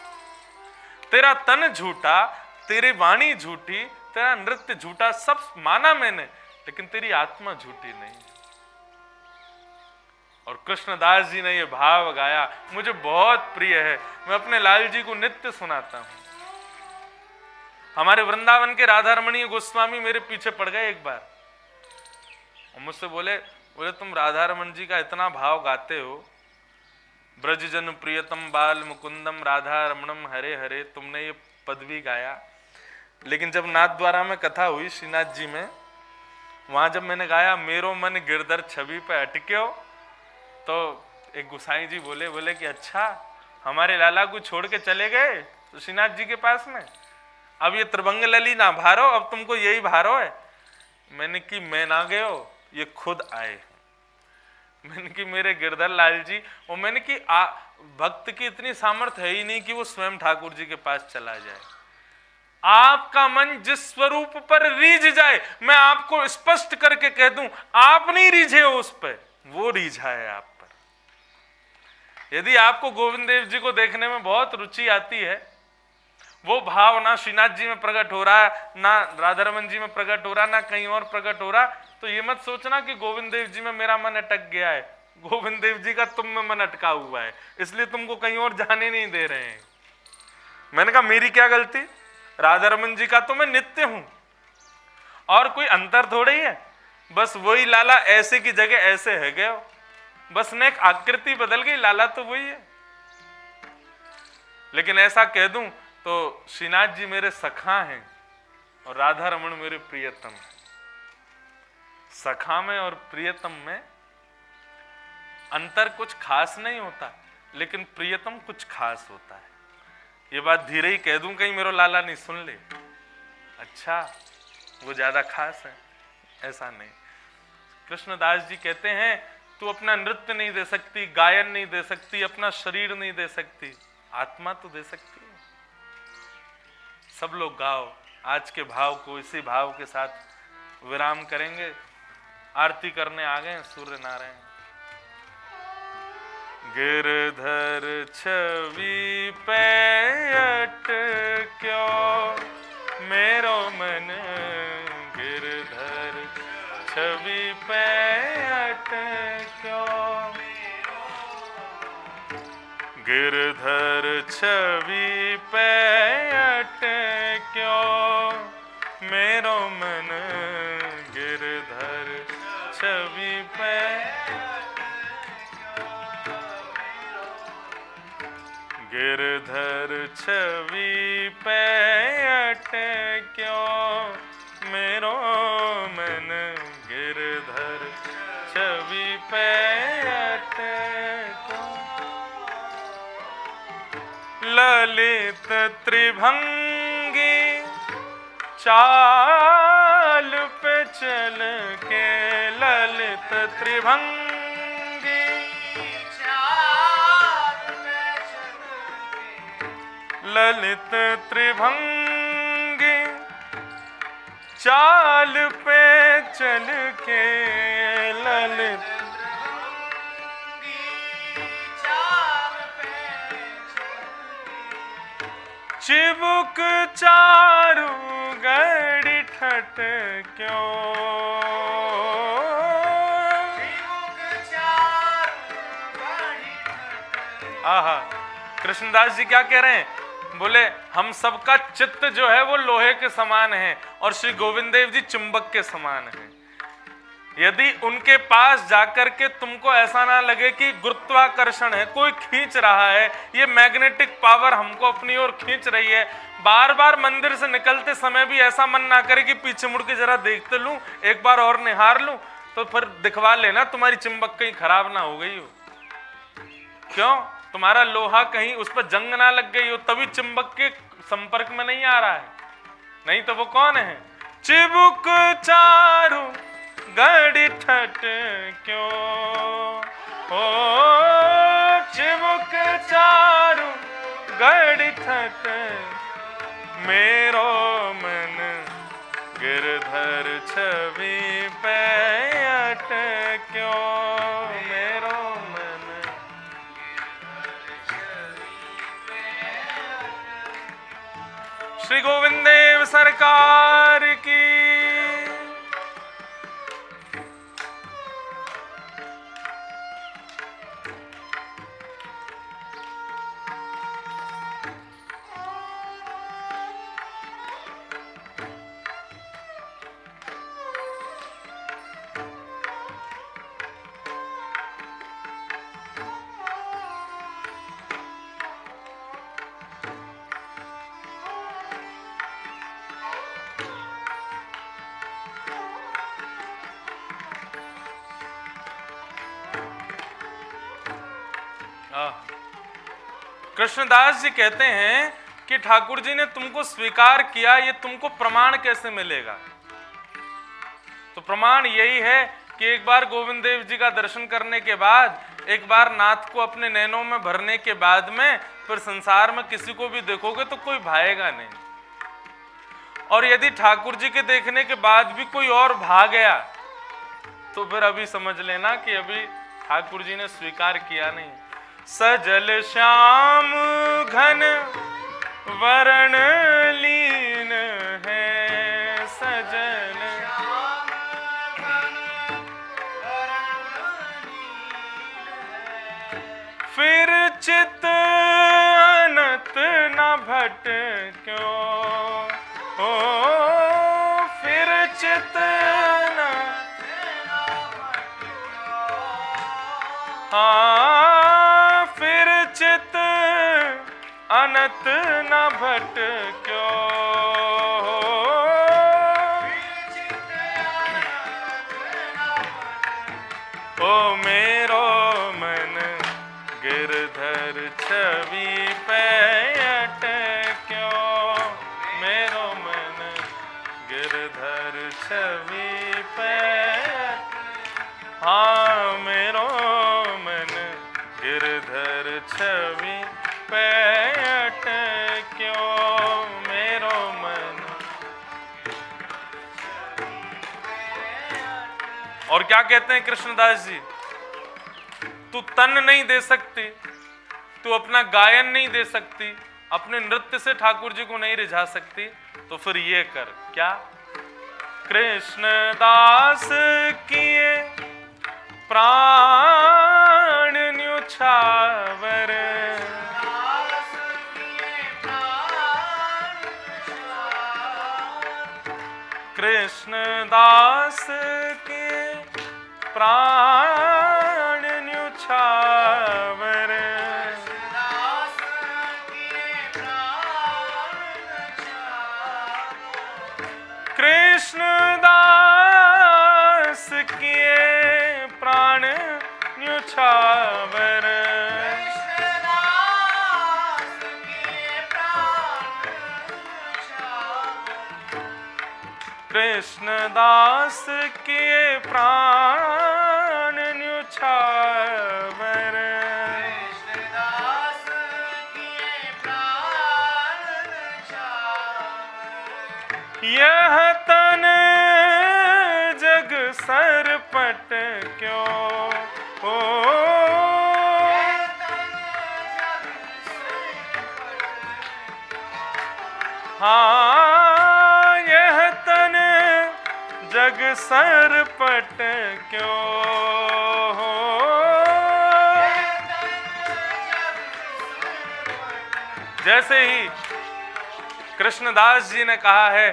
Speaker 1: तेरा तन झूठा, तेरी वाणी झूठी, तेरा नृत्य झूठा, सब माना मैंने, लेकिन तेरी आत्मा झूठी नहीं। और कृष्णदास जी ने यह भाव गाया, मुझे बहुत प्रिय है, मैं अपने लाल जी को नित्य सुनाता हूं। हमारे वृंदावन के राधा रमणीय गोस्वामी मेरे पीछे पड़ गए एक बार और मुझसे बोले तुम राधा रमण जी का इतना भाव गाते हो, ब्रज जन प्रियतम बाल मुकुंदम राधा रमणम हरे हरे, तुमने ये पद भी गाया। लेकिन जब नाथ द्वारा में कथा हुई श्रीनाथ जी में, वहां जब मैंने गाया मेरो मन गिरधर छवि पे अटक्यो, तो एक गोसाई जी बोले कि अच्छा हमारे लाला को छोड़ के चले गए तो श्रीनाथ जी के पास में, अब ये त्रिभंग लली ना भारो, अब तुमको यही भारो है। मैंने कि मैं ना गए हो, ये खुद आए। मैंने कि मेरे गिरधर लाल जी, और मैंने कि भक्त की इतनी सामर्थ्य है ही नहीं कि वो स्वयं ठाकुर जी के पास चला जाए। आपका मन जिस स्वरूप पर रीझ जाए, मैं आपको स्पष्ट करके कह दूं, आप नहीं रीझे हो उस पर, वो रीझा है आप पर। यदि आपको गोविंद देव जी को देखने में बहुत रुचि आती है, वो भाव ना श्रीनाथ जी में प्रकट हो रहा है, ना राधा रमन जी में प्रकट हो रहा, ना कहीं और प्रकट हो रहा, तो ये मत सोचना कि गोविंद देव जी में मेरा मन अटक गया है। गोविंद देव जी का तुम में मन अटका हुआ है, इसलिए तुमको कहीं और जाने नहीं दे रहे हैं। मैंने कहा मेरी क्या गलती, राधा रमन जी का तो मैं नित्य हूं, और कोई अंतर थोड़ा ही है, बस वही लाला ऐसे की जगह ऐसे है गए, बस ने एक आकृति बदल गई, लाला तो वही है। लेकिन ऐसा कह दूं तो श्रीनाथ जी मेरे सखा हैं और राधा रमन मेरे प्रियतम हैं। सखा में और प्रियतम में अंतर कुछ खास नहीं होता, लेकिन प्रियतम कुछ खास होता है। ये बात धीरे ही कह दूं, कहीं मेरा लाला नहीं सुन ले, अच्छा वो ज्यादा खास है, ऐसा नहीं। कृष्णदास जी कहते हैं तू अपना नृत्य नहीं दे सकती, गायन नहीं दे सकती, अपना शरीर नहीं दे सकती, आत्मा तो दे सकती है। सब लोग गाओ। आज के भाव को इसी भाव के साथ विराम करेंगे। आरती करने आ गए सूर्य नारायण। गिरधर छवि पे अटक्यो मेरो मन, गिरधर छवि पे अटक्यो, गिरधर छवि पे अटक्यो मेरो मन, गिरधर छवि पे, गिरधर छवि पे अटक्यो मेरो मन, गिरधर छवि पे अटक्यो। ललित त्रिभंगी चाल पे चल के, ललित त्रिभंगी चाल पे चल के, ललित त्रिभंगी चाल पे चल के, ललित चिबुक चारु गड़ी ठट क्यों, आहा। कृष्णदास जी क्या कह रहे हैं, बोले हम सबका चित्त जो है वो लोहे के समान है और श्री गोविंद देव जी चुंबक के समान है। यदि उनके पास जाकर के तुमको ऐसा ना लगे कि गुरुत्वाकर्षण है, कोई खींच रहा है, ये मैग्नेटिक पावर हमको अपनी ओर खींच रही है, बार बार मंदिर से निकलते समय भी ऐसा मन ना करे कि पीछे मुड़ के जरा देखते लूं, एक बार और निहार लूं, तो फिर दिखवा लेना तुम्हारी चिंबक कहीं खराब ना हो गई हो। क्यों? तुम्हारा लोहा कहीं उस पर जंग ना लग गई हो, तभी चिंबक के संपर्क में नहीं आ रहा है। नहीं तो वो कौन है? चिबुक चारू गड़ी ठट क्यों, ओ चिबुक चारू गड़ी ठट, मेरो मन गिरधर छवि पे अटक्यो, मेरो मन। श्री गोविंद देव सरकार की। कृष्णदास जी कहते हैं कि ठाकुर जी ने तुमको स्वीकार किया, ये तुमको प्रमाण कैसे मिलेगा? तो प्रमाण यही है कि एक बार गोविंद देव जी का दर्शन करने के बाद, एक बार नाथ को अपने नैनों में भरने के बाद में फिर संसार में किसी को भी देखोगे तो कोई भाएगा नहीं। और यदि ठाकुर जी के देखने के बाद भी कोई और भाग गया तो फिर अभी समझ लेना कि अभी ठाकुर जी ने स्वीकार किया नहीं। सजल श्याम घन वरण लीन है, सजल फिर चित अनत न भट क्यों, ओ फिर चित न, हाँ फिर चित अनत न भट क्यों, ओ मेरो मन गिरधर छवि पे अटक्यो, मेरो मन गिरधर छवि पे, हाँ मेरो मन गिरधर छवि पे अटक्यो, मेरो मन। और क्या कहते हैं कृष्णदास जी? तू तन नहीं दे सकती, तू अपना गायन नहीं दे सकती, अपने नृत्य से ठाकुर जी को नहीं रिझा सकती, तो फिर ये कर। क्या? कृष्णदास किए प्राण न्योछावर, कृष्णदास के प्राण न्योछावर, कृष्णदास किए प्राण न्योछावर, कृष्णदास किए प्राण न्योछावर, यह तन जग सरपट क्यों, ओ हाँ यह तन जग सरपट क्यों, जैसे ही कृष्णदास जी ने कहा है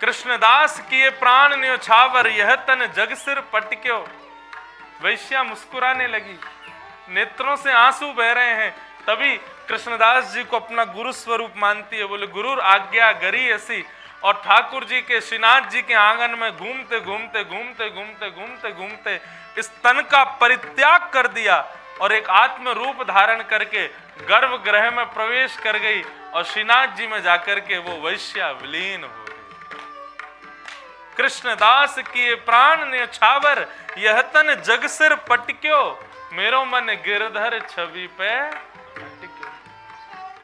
Speaker 1: कृष्णदास किए प्राण न्योछावर, यह तन जग सिर पटक्यो। वैश्या मुस्कुराने लगी, नेत्रों से आंसू बह रहे हैं। तभी कृष्णदास जी को अपना गुरु स्वरूप मानती है, बोले गुरु आज्ञा गरी ऐसी। और ठाकुर जी के श्रीनाथ जी के आंगन में घूमते घूमते घूमते घूमते घूमते घूमते इस तन का परित्याग कर दिया और एक आत्म रूप धारण करके गर्भगृह में प्रवेश कर गई और श्रीनाथ जी में जाकर के वो वैश्या विलीन हो गई। कृष्णदास किए प्राण न्योछावर, यह तन जग सिर पटक्यो। मेरो मन गिरधर छवि पे